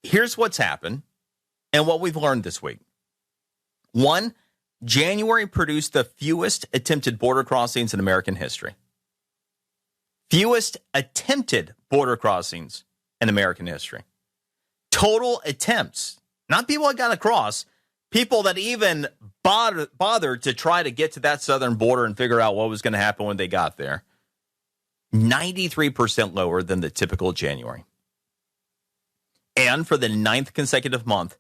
here's what's happened and what we've learned this week. 1, January produced the fewest attempted border crossings in American history. Fewest attempted border crossings in American history. Total attempts, not people that got across, people that even bothered to try to get to that southern border and figure out what was going to happen when they got there. 93% lower than the typical January. And for the 9th consecutive month,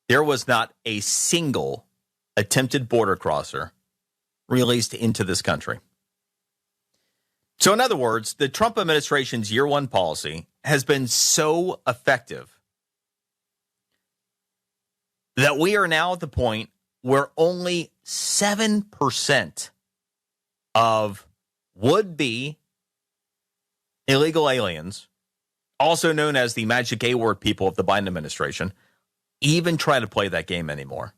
there was not a single attempted border crosser released into this country. So in other words, the Trump administration's year one policy has been so effective that we are now at the point where only 7% of would-be illegal aliens, also known as the magic A-word people of the Biden administration, even try to play that game anymore.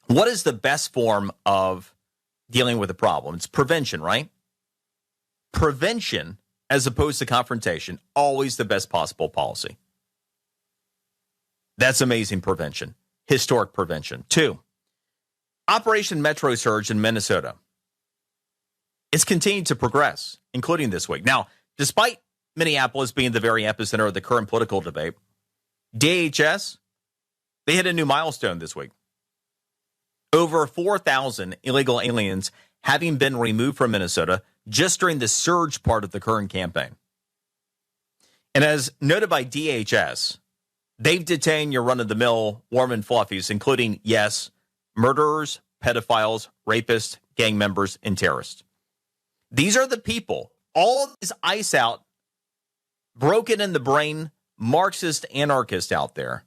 What is the best form of dealing with a problem? It's prevention, right? Prevention, as opposed to confrontation, always the best possible policy. That's amazing prevention, historic prevention. 2, Operation Metro Surge in Minnesota. It's continued to progress, including this week. Now, despite Minneapolis being the very epicenter of the current political debate, DHS, they hit a new milestone this week. Over 4,000 illegal aliens having been removed from Minnesota just during the surge part of the current campaign. And as noted by DHS, they've detained your run-of-the-mill warm and fluffies, including, yes, murderers, pedophiles, rapists, gang members, and terrorists. These are the people, all of these ICE out, broken in the brain, Marxist anarchists out there.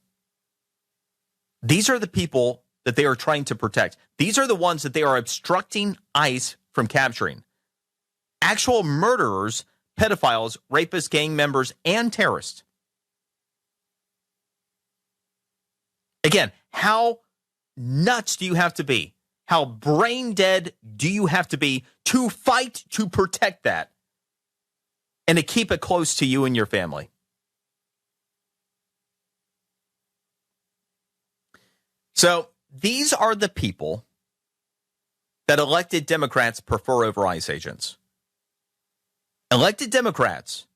These are the people that they are trying to protect. These are the ones that they are obstructing ICE from capturing. Actual murderers, pedophiles, rapists, gang members, and terrorists. Again, how nuts do you have to be? How brain dead do you have to be to fight to protect that and to keep it close to you and your family? So these are the people that elected Democrats prefer over ICE agents. Elected Democrats,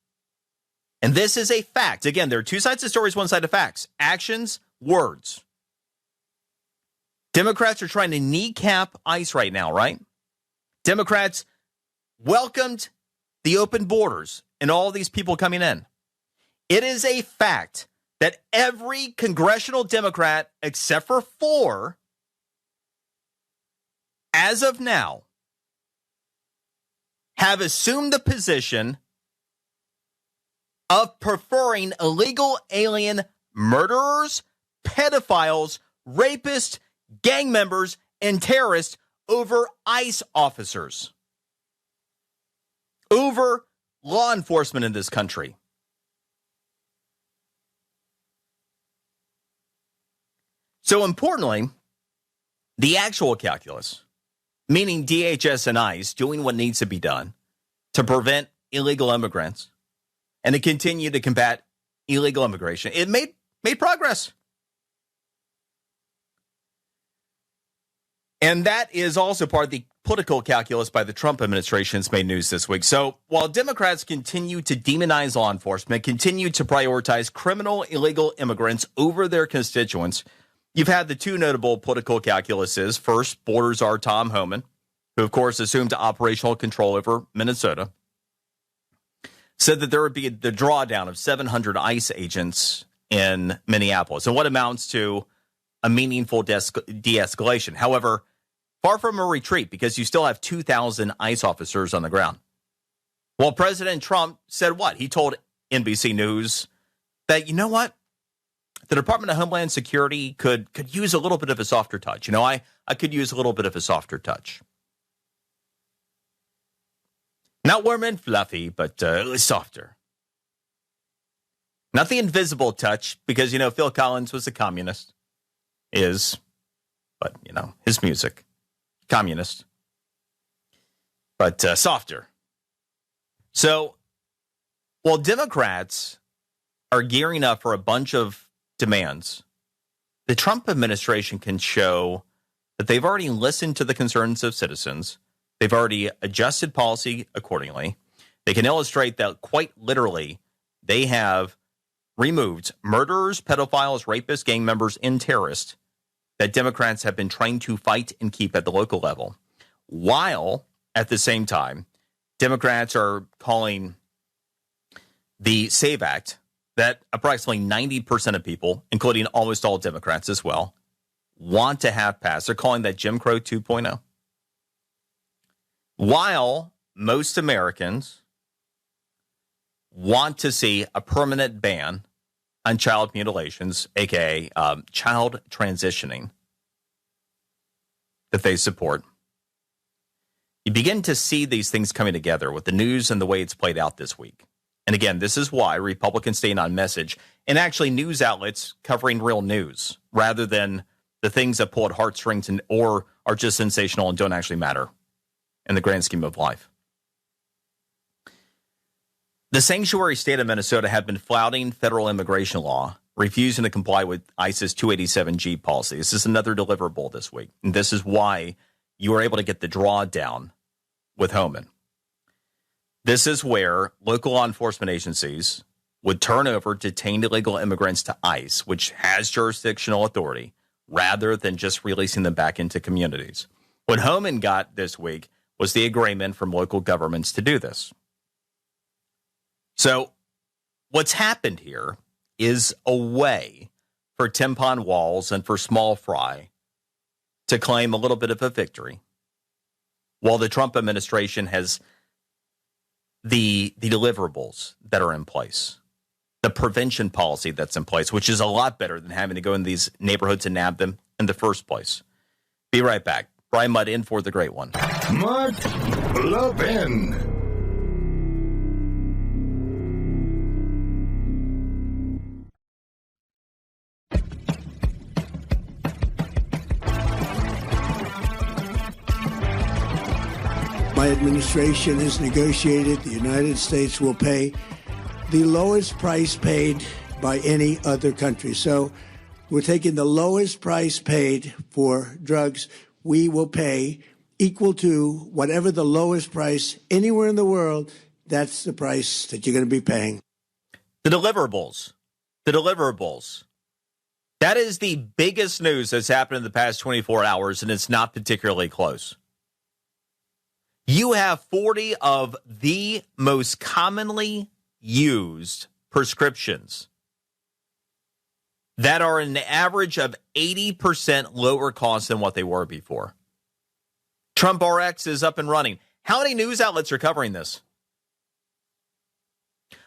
and this is a fact. Again, there are two sides of stories, one side of facts. Actions, words. Democrats are trying to kneecap ICE right now, right? Democrats welcomed the open borders and all these people coming in. It is a fact that every congressional Democrat, except for 4, as of now, have assumed the position of preferring illegal alien murderers, pedophiles, rapists, gang members, and terrorists over ICE officers, over law enforcement in this country. So importantly, the actual calculus, meaning DHS and ICE doing what needs to be done to prevent illegal immigrants and to continue to combat illegal immigration, it made progress. And that is also part of the political calculus by the Trump administration that's made news this week. So while Democrats continue to demonize law enforcement, continue to prioritize criminal illegal immigrants over their constituents, you've had the two notable political calculuses. First, border czar Tom Homan, who, of course, assumed operational control over Minnesota, said that there would be the drawdown of 700 ICE agents in Minneapolis, and what amounts to a meaningful de-escalation. However, far from a retreat, because you still have 2,000 ICE officers on the ground. Well, President Trump said what? He told NBC News that, you know what? The Department of Homeland Security could use a little bit of a softer touch. You know, I could use a little bit of a softer touch. Not warm and fluffy, but softer. Not the invisible touch, because, you know, Phil Collins was a communist. But, you know, his music, communist. But softer. So, while Democrats are gearing up for a bunch of demands, the Trump administration can show that they've already listened to the concerns of citizens. They've already adjusted policy accordingly. They can illustrate that quite literally they have removed murderers, pedophiles, rapists, gang members, and terrorists that Democrats have been trying to fight and keep at the local level, while at the same time, Democrats are calling the SAVE Act, that approximately 90% of people, including almost all Democrats as well, want to have passed. They're calling that Jim Crow 2.0. While most Americans want to see a permanent ban on child mutilations, aka child transitioning, that they support, you begin to see these things coming together with the news and the way it's played out this week. And again, this is why Republicans staying on message and actually news outlets covering real news rather than the things that pull at heartstrings or are just sensational and don't actually matter in the grand scheme of life. The sanctuary state of Minnesota had been flouting federal immigration law, refusing to comply with ICE's 287G policy. This is another deliverable this week. And this is why you were able to get the drawdown with Homan. This is where local law enforcement agencies would turn over detained illegal immigrants to ICE, which has jurisdictional authority, rather than just releasing them back into communities. What Homan got this week was the agreement from local governments to do this. So what's happened here is a way for Tampon Walls and for Small Fry to claim a little bit of a victory, while the Trump administration has the deliverables that are in place, the prevention policy that's in place, which is a lot better than having to go in these neighborhoods and nab them in the first place. Be right back. Brian Mudd in for the great one. Mark Levin. My administration has negotiated the United States will pay the lowest price paid by any other country. So we're taking the lowest price paid for drugs. We will pay equal to whatever the lowest price anywhere in the world. That's the price that you're going to be paying. The deliverables. That is the biggest news that's happened in the past 24 hours, and it's not particularly close. You have 40 of the most commonly used prescriptions that are an average of 80% lower cost than what they were before. Trump RX is up and running. How many news outlets are covering this?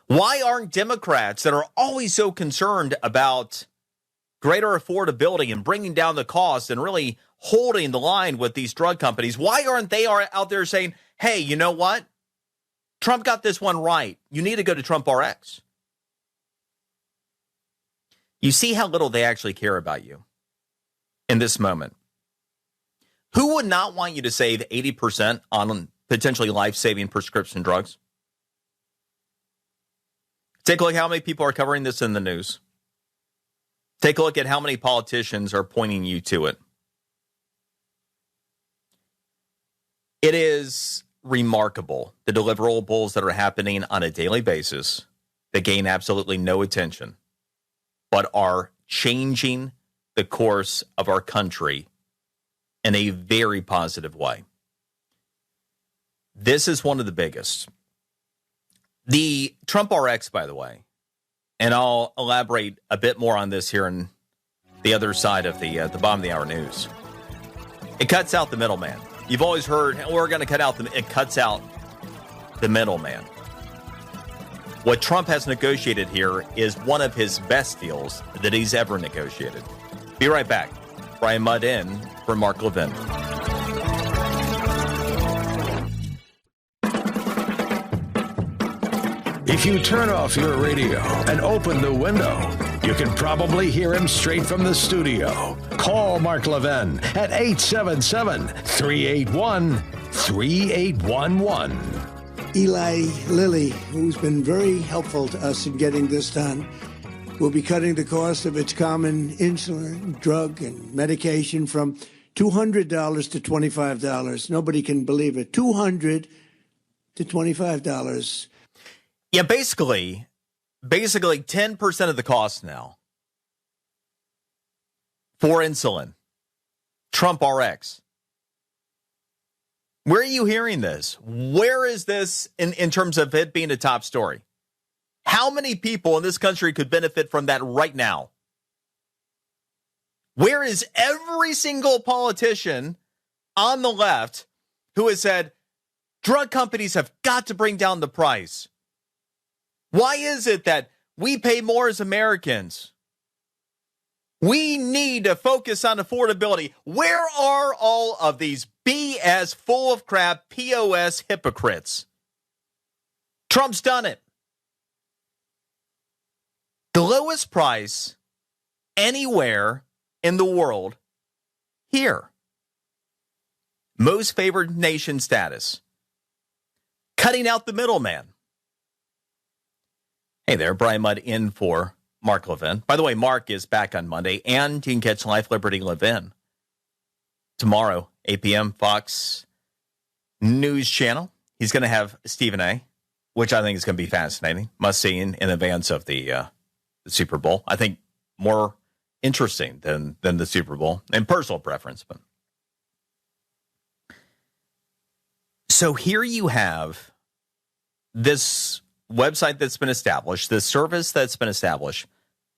Why aren't Democrats that are always so concerned about greater affordability and bringing down the cost and really holding the line with these drug companies, why aren't they out there saying, hey, you know what? Trump got this one right. You need to go to Trump RX. You see how little they actually care about you in this moment. Who would not want you to save 80% on potentially life-saving prescription drugs? Take a look at how many people are covering this in the news. Take a look at how many politicians are pointing you to it. It is remarkable, the deliverables that are happening on a daily basis that gain absolutely no attention, but are changing the course of our country in a very positive way. This is one of the biggest. The Trump RX, by the way, and I'll elaborate a bit more on this here in the other side of the bottom of the hour news. It cuts out the middleman. You've always heard, we're going to cut out it cuts out the middleman. What Trump has negotiated here is one of his best deals that he's ever negotiated. Be right back. Brian Mudd in for Mark Levin. If you turn off your radio and open the window, you can probably hear him straight from the studio. Call Mark Levin at 877-381-3811. Eli Lilly, who's been very helpful to us in getting this done, will be cutting the cost of its common insulin, drug, and medication from $200 to $25. Nobody can believe it. $200 to $25. Yeah, basically 10% of the cost now for insulin. Trump RX. Where are you hearing this? Where is this in terms of it being a top story? How many people in this country could benefit from that right now? Where is every single politician on the left who has said drug companies have got to bring down the price? Why is it that we pay more as Americans? We need to focus on affordability. Where are all of these BS full of crap POS hypocrites? Trump's done it. The lowest price anywhere in the world here. Most favored nation status. Cutting out the middleman. Hey there, Brian Mudd in for Mark Levin. By the way, Mark is back on Monday, and you can catch Life, Liberty, Levin tomorrow, 8 p.m., Fox News Channel. He's going to have Stephen A., which I think is going to be fascinating. Must see in advance of the Super Bowl. I think more interesting than the Super Bowl, and personal preference. But so here you have this website that's been established, this service that's been established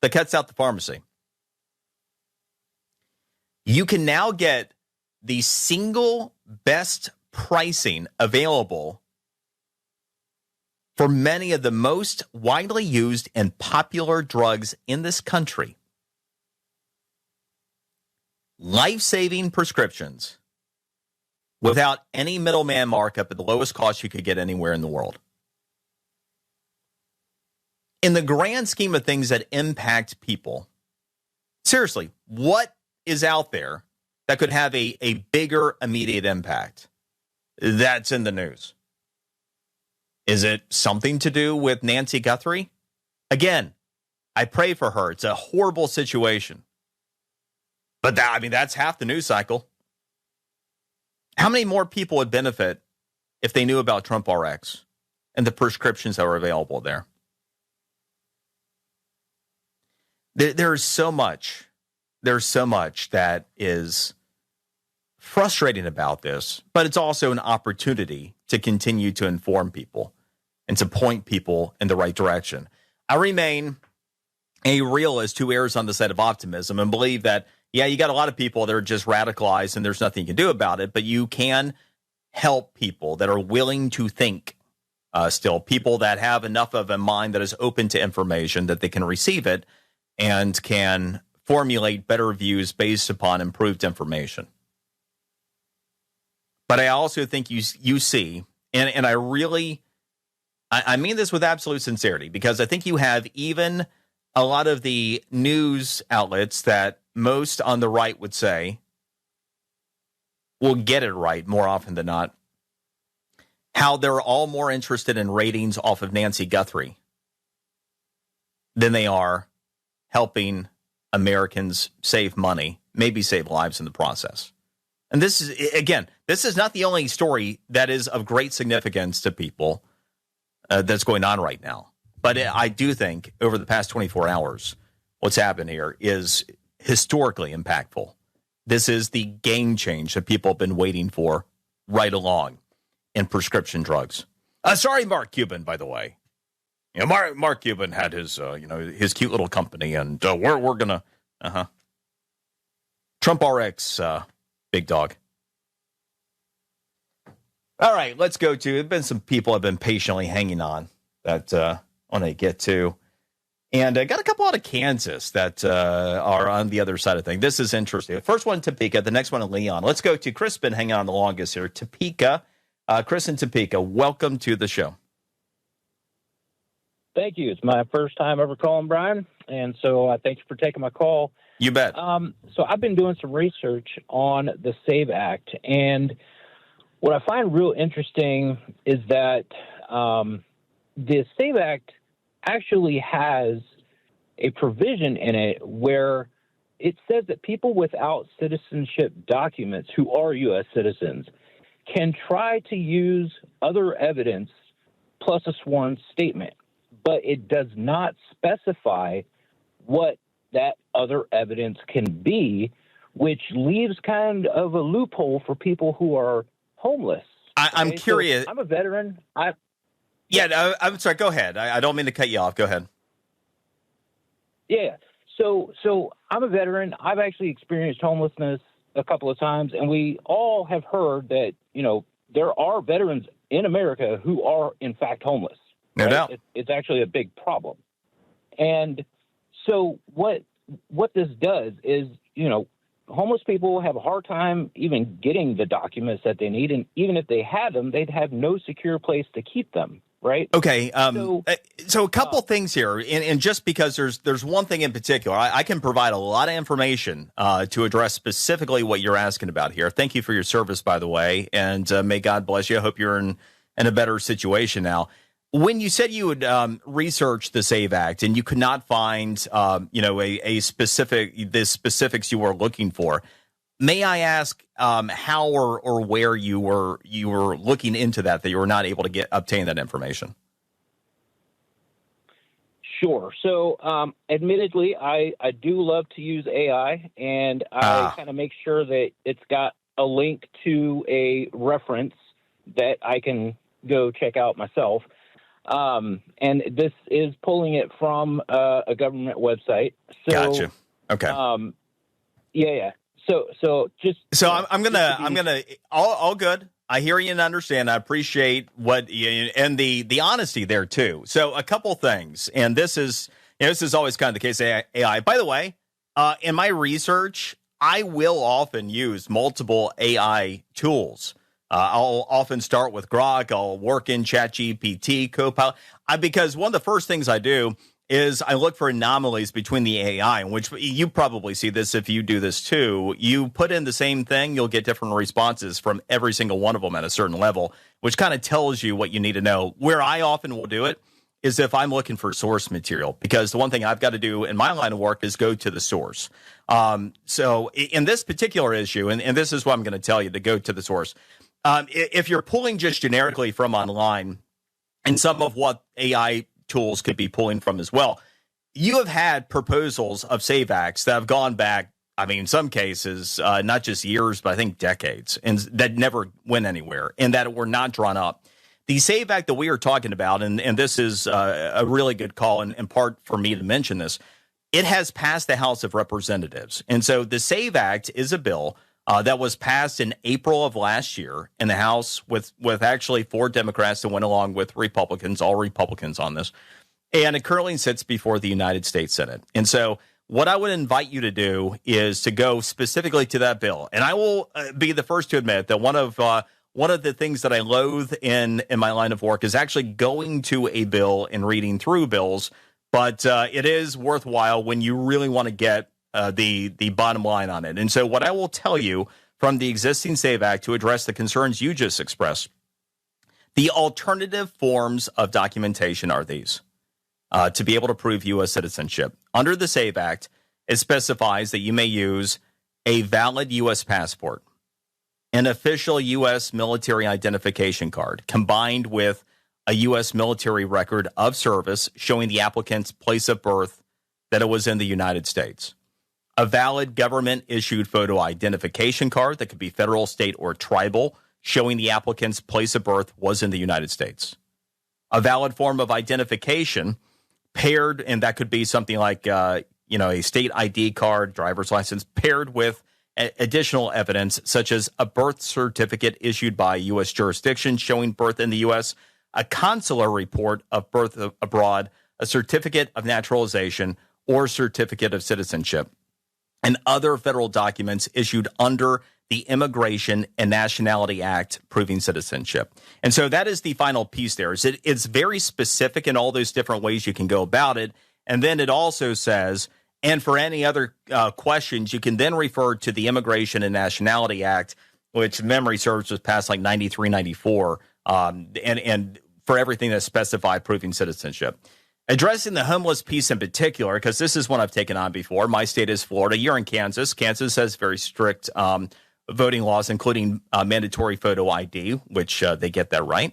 that cuts out the pharmacy. You can now get the single best pricing available for many of the most widely used and popular drugs in this country. Life-saving prescriptions without any middleman markup at the lowest cost you could get anywhere in the world. In the grand scheme of things that impact people, seriously, what is out there that could have a bigger immediate impact that's in the news? Is it something to do with Nancy Guthrie? Again, I pray for her. It's a horrible situation. But that's half the news cycle. How many more people would benefit if they knew about Trump RX and the prescriptions that were available there? There's so much. There's so much that is frustrating about this, but it's also an opportunity to continue to inform people and to point people in the right direction. I remain a realist who errs on the side of optimism and believe that, yeah, you got a lot of people that are just radicalized and there's nothing you can do about it, but you can help people that are willing to think still, people that have enough of a mind that is open to information that they can receive it and can formulate better views based upon improved information. But I also think you see, and I mean this with absolute sincerity, because I think you have even a lot of the news outlets that most on the right would say will get it right more often than not, how they're all more interested in ratings off of Nancy Guthrie than they are helping Americans save money, maybe save lives in the process. And this is not the only story that is of great significance to people that's going on right now. But I do think over the past 24 hours, what's happened here is historically impactful. This is the game change that people have been waiting for right along in prescription drugs. Sorry, Mark Cuban, by the way. You know, Mark Cuban had his his cute little company, and we're gonna Trump RX, big dog. All right, let's go to. There've been some people have been patiently hanging on that I want to get to, and I got a couple out of Kansas that are on the other side of things. This is interesting. The first one, Topeka. The next one, in Leon. Let's go to Chris. Been hanging on the longest here. Topeka, Chris in Topeka. Welcome to the show. Thank you. It's my first time ever calling, Brian, and so thank you for taking my call. You bet. So I've been doing some research on the SAVE Act, and what I find real interesting is that the SAVE Act actually has a provision in it where it says that people without citizenship documents who are U.S. citizens can try to use other evidence plus a sworn statement, but it does not specify what that other evidence can be, which leaves kind of a loophole for people who are homeless. I'm curious. So I'm a veteran. I'm sorry. Go ahead. I don't mean to cut you off. Go ahead. Yeah. So I'm a veteran. I've actually experienced homelessness a couple of times, and we all have heard that, there are veterans in America who are, in fact, homeless. No doubt. It's actually a big problem. And so what this does is, homeless people have a hard time even getting the documents that they need. And even if they had them, they'd have no secure place to keep them. Right. Okay. So a couple things here. And just because there's one thing in particular, I can provide a lot of information to address specifically what you're asking about here. Thank you for your service, by the way. And may God bless you. I hope you're in a better situation now. When you said you would research the SAVE Act and you could not find, a specifics you were looking for, may I ask how or where you were looking into that you were not able to obtain that information? Sure. So, admittedly, I do love to use AI, and I kind of make sure that it's got a link to a reference that I can go check out myself. And this is pulling it from a government website. So, gotcha. Okay. Yeah. So I'm gonna all good. I hear you and understand. I appreciate what you, and the honesty there too. So a couple things, and this is always kind of the case. AI. By the way, in my research, I will often use multiple AI tools. I'll often start with Grok. I'll work in ChatGPT, Copilot, because one of the first things I do is I look for anomalies between the AI, in which you probably see this if you do this too. You put in the same thing, you'll get different responses from every single one of them at a certain level, which kind of tells you what you need to know. Where I often will do it is if I'm looking for source material, because the one thing I've got to do in my line of work is go to the source. So in this particular issue, and this is what I'm going to tell you, to go to the source. If you're pulling just generically from online, and some of what AI tools could be pulling from as well, you have had proposals of SAVE Acts that have gone back, I mean, in some cases, not just years, but I think decades, and that never went anywhere, and that were not drawn up. The SAVE Act that we are talking about, and this is a really good call, and in part for me to mention this, it has passed the House of Representatives. And so the SAVE Act is a bill that was passed in April of last year in the House with actually 4 Democrats that went along with Republicans, all Republicans on this. And it currently sits before the United States Senate. And so what I would invite you to do is to go specifically to that bill. And I will be the first to admit that one of the things that I loathe in my line of work is actually going to a bill and reading through bills. But it is worthwhile when you really want to get the bottom line on it. And so what I will tell you from the existing SAVE Act to address the concerns you just expressed, the alternative forms of documentation are these. To be able to prove U.S. citizenship. Under the SAVE Act, it specifies that you may use a valid U.S. passport, an official U.S. military identification card, combined with a U.S. military record of service showing the applicant's place of birth that it was in the United States, a valid government-issued photo identification card that could be federal, state, or tribal, showing the applicant's place of birth was in the United States, a valid form of identification paired, and that could be something like, a state ID card, driver's license, paired with additional evidence, such as a birth certificate issued by U.S. jurisdiction showing birth in the U.S., a consular report of birth abroad, a certificate of naturalization, or certificate of citizenship, and other federal documents issued under the Immigration and Nationality Act proving citizenship. And so that is the final piece there. It's very specific in all those different ways you can go about it. And then it also says, and for any other questions, you can then refer to the Immigration and Nationality Act, which memory serves was passed like 93, 94, and for everything that specified proving citizenship. Addressing the homeless piece in particular, because this is one I've taken on before. My state is Florida. You're in Kansas. Kansas has very strict voting laws, including mandatory photo ID, which they get that right.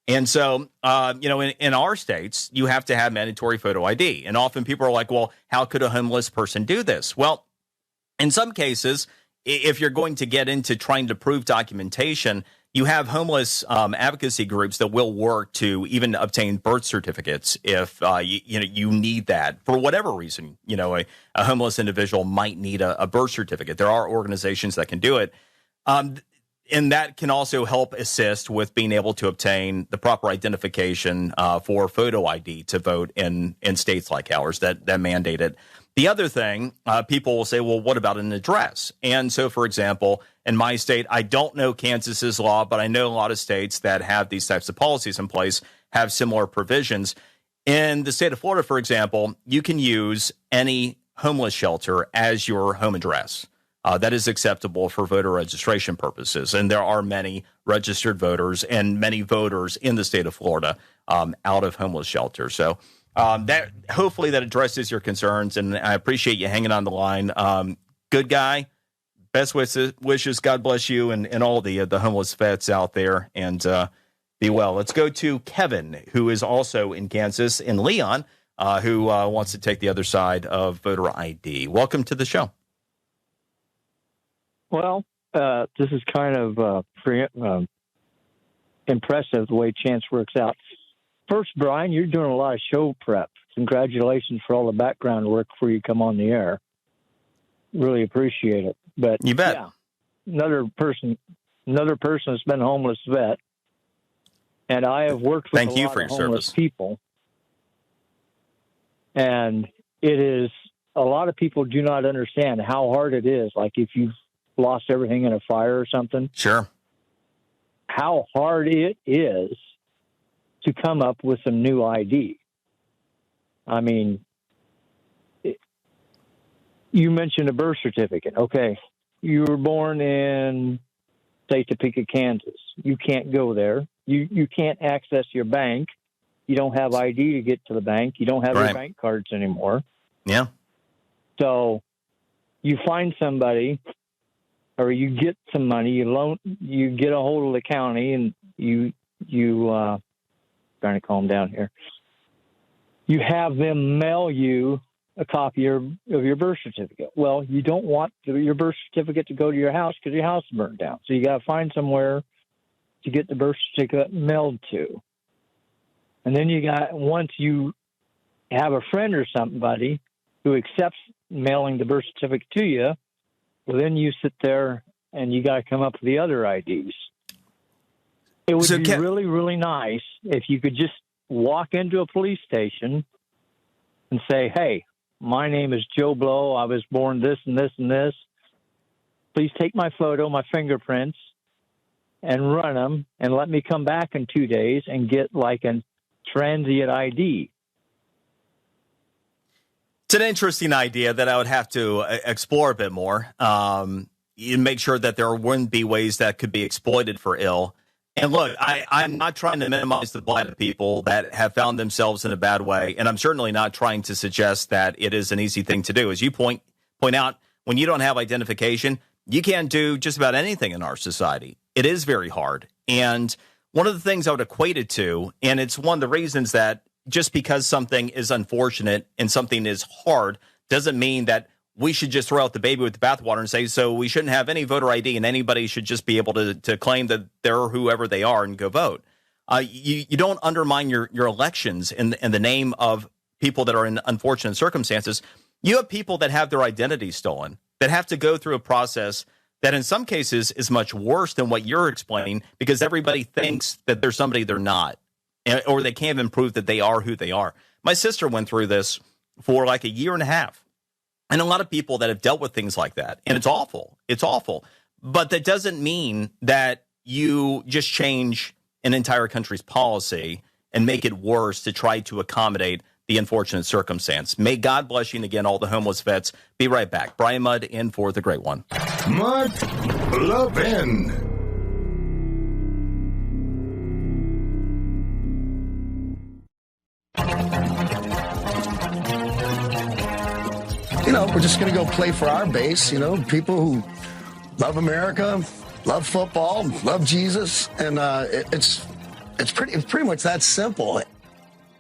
And so, in our states, you have to have mandatory photo ID. And often people are like, well, how could a homeless person do this? Well, in some cases, if you're going to get into trying to prove documentation, you have homeless advocacy groups that will work to even obtain birth certificates if you need that for whatever reason. A homeless individual might need a birth certificate. There are organizations that can do it, and that can also help assist with being able to obtain the proper identification for photo ID to vote in states like ours that mandate it. The other thing, people will say, well, what about an address? And so, for example, in my state, I don't know Kansas's law, but I know a lot of states that have these types of policies in place have similar provisions. In the state of Florida, for example, you can use any homeless shelter as your home address. That is acceptable for voter registration purposes. And there are many registered voters and many voters in the state of Florida out of homeless shelters. So that hopefully that addresses your concerns, and I appreciate you hanging on the line. Good guy. Best wishes. God bless you and all the homeless vets out there, and be well. Let's go to Kevin, who is also in Kansas, in Leon. who wants to take the other side of voter ID. Welcome to the show. Well, this is kind of impressive the way chance works out. First, Brian, you're doing a lot of show prep. Congratulations for all the background work before you come on the air. Really appreciate it. But you bet. Yeah, another person has been a homeless vet, and I have worked with Thank a you lot for of your homeless service. people. And it is, a lot of people do not understand how hard it is. Like if you've lost everything in a fire or something. Sure. How hard it is to come up with some new ID. I mean, you mentioned a birth certificate. Okay. You were born in, say, Topeka, Kansas. You can't go there. You can't access your bank. You don't have ID to get to the bank. You don't have your bank cards anymore. Yeah. So you find somebody, or you get some money, you get a hold of the county, and you trying to calm down here. You have them mail you a copy of your birth certificate. Well, you don't want your birth certificate to go to your house because your house is burned down. So you got to find somewhere to get the birth certificate mailed to. And then once you have a friend or somebody who accepts mailing the birth certificate to you, well, then you sit there and you got to come up with the other IDs. It would be really, really nice if you could just walk into a police station and say, hey, my name is Joe Blow. I was born this and this and this. Please take my photo, my fingerprints, and run them, and let me come back in 2 days and get like a transient ID. It's an interesting idea that I would have to explore a bit more. You make sure that there wouldn't be ways that could be exploited for ill. And look, I'm not trying to minimize the plight of people that have found themselves in a bad way, and I'm certainly not trying to suggest that it is an easy thing to do. As you point out, when you don't have identification, you can't do just about anything in our society. It is very hard. And one of the things I would equate it to, and it's one of the reasons that just because something is unfortunate and something is hard doesn't mean that we should just throw out the baby with the bathwater and say, so we shouldn't have any voter ID and anybody should just be able to claim that they're whoever they are and go vote. You don't undermine your elections in the name of people that are in unfortunate circumstances. You have people that have their identity stolen, that have to go through a process that in some cases is much worse than what you're explaining because everybody thinks that they're somebody they're not, or they can't even prove that they are who they are. My sister went through this for like a year and a half. And a lot of people that have dealt with things like that. And it's awful. It's awful. But that doesn't mean that you just change an entire country's policy and make it worse to try to accommodate the unfortunate circumstance. May God bless you. And again, all the homeless vets. Be right back. Brian Mudd in for the great one. Mark Levin. We're just going to go play for our base, people who love America, love football, love Jesus, and it's pretty much that simple.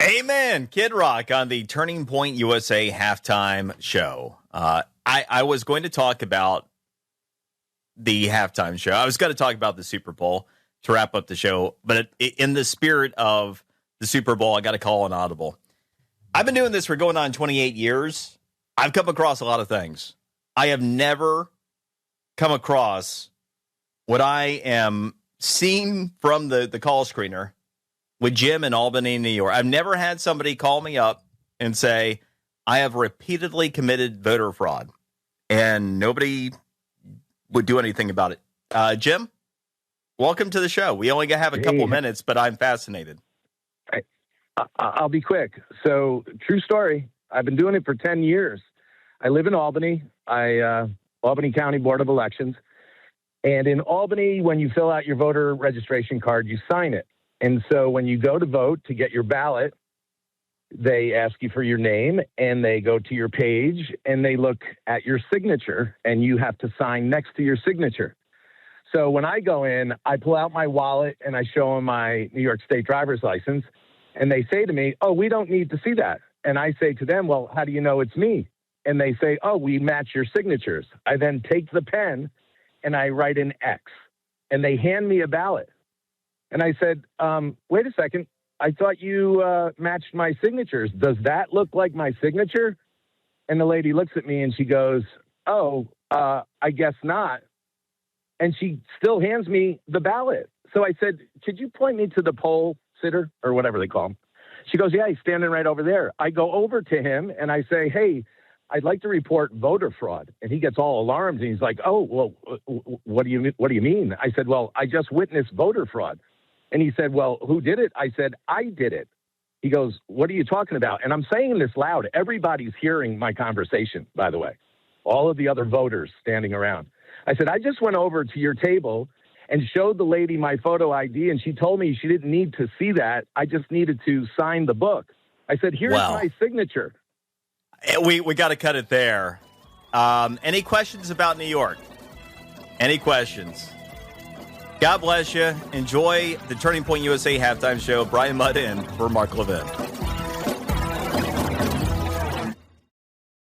Amen. Kid Rock on the Turning Point USA halftime show. I was going to talk about the halftime show. I was going to talk about the Super Bowl to wrap up the show, but in the spirit of the Super Bowl, I got to call an audible. I've been doing this for going on 28 years. I've come across a lot of things. I have never come across what I am seeing from the call screener with Jim in Albany, New York. I've never had somebody call me up and say, I have repeatedly committed voter fraud, and nobody would do anything about it. Jim, welcome to the show. We only have a couple minutes, but I'm fascinated. I'll be quick. So, true story. I've been doing it for 10 years. I live in Albany, Albany County Board of Elections. And in Albany, when you fill out your voter registration card, you sign it. And so when you go to vote to get your ballot, they ask you for your name and they go to your page and they look at your signature and you have to sign next to your signature. So when I go in, I pull out my wallet and I show them my New York State driver's license. And they say to me, oh, we don't need to see that. And I say to them, well, how do you know it's me? And they say, oh, we match your signatures. I then take the pen and I write an X. And they hand me a ballot. And I said, wait a second. I thought you matched my signatures. Does that look like my signature? And the lady looks at me and she goes, oh, I guess not. And she still hands me the ballot. So I said, could you point me to the poll sitter or whatever they call him? She goes, yeah, he's standing right over there. I go over to him and I say, hey, I'd like to report voter fraud. And he gets all alarmed and he's like, oh, well, what do you mean? I said, well, I just witnessed voter fraud. And he said, well, who did it? I said, I did it. He goes, what are you talking about? And I'm saying this loud. Everybody's hearing my conversation, by the way. All of the other voters standing around. I said, I just went over to your table and showed the lady my photo ID, and she told me she didn't need to see that. I just needed to sign the book. I said, here's my signature. We got to cut it there. Any questions about New York? Any questions? God bless you. Enjoy the Turning Point USA halftime show. Brian Mudd in for Mark Levin.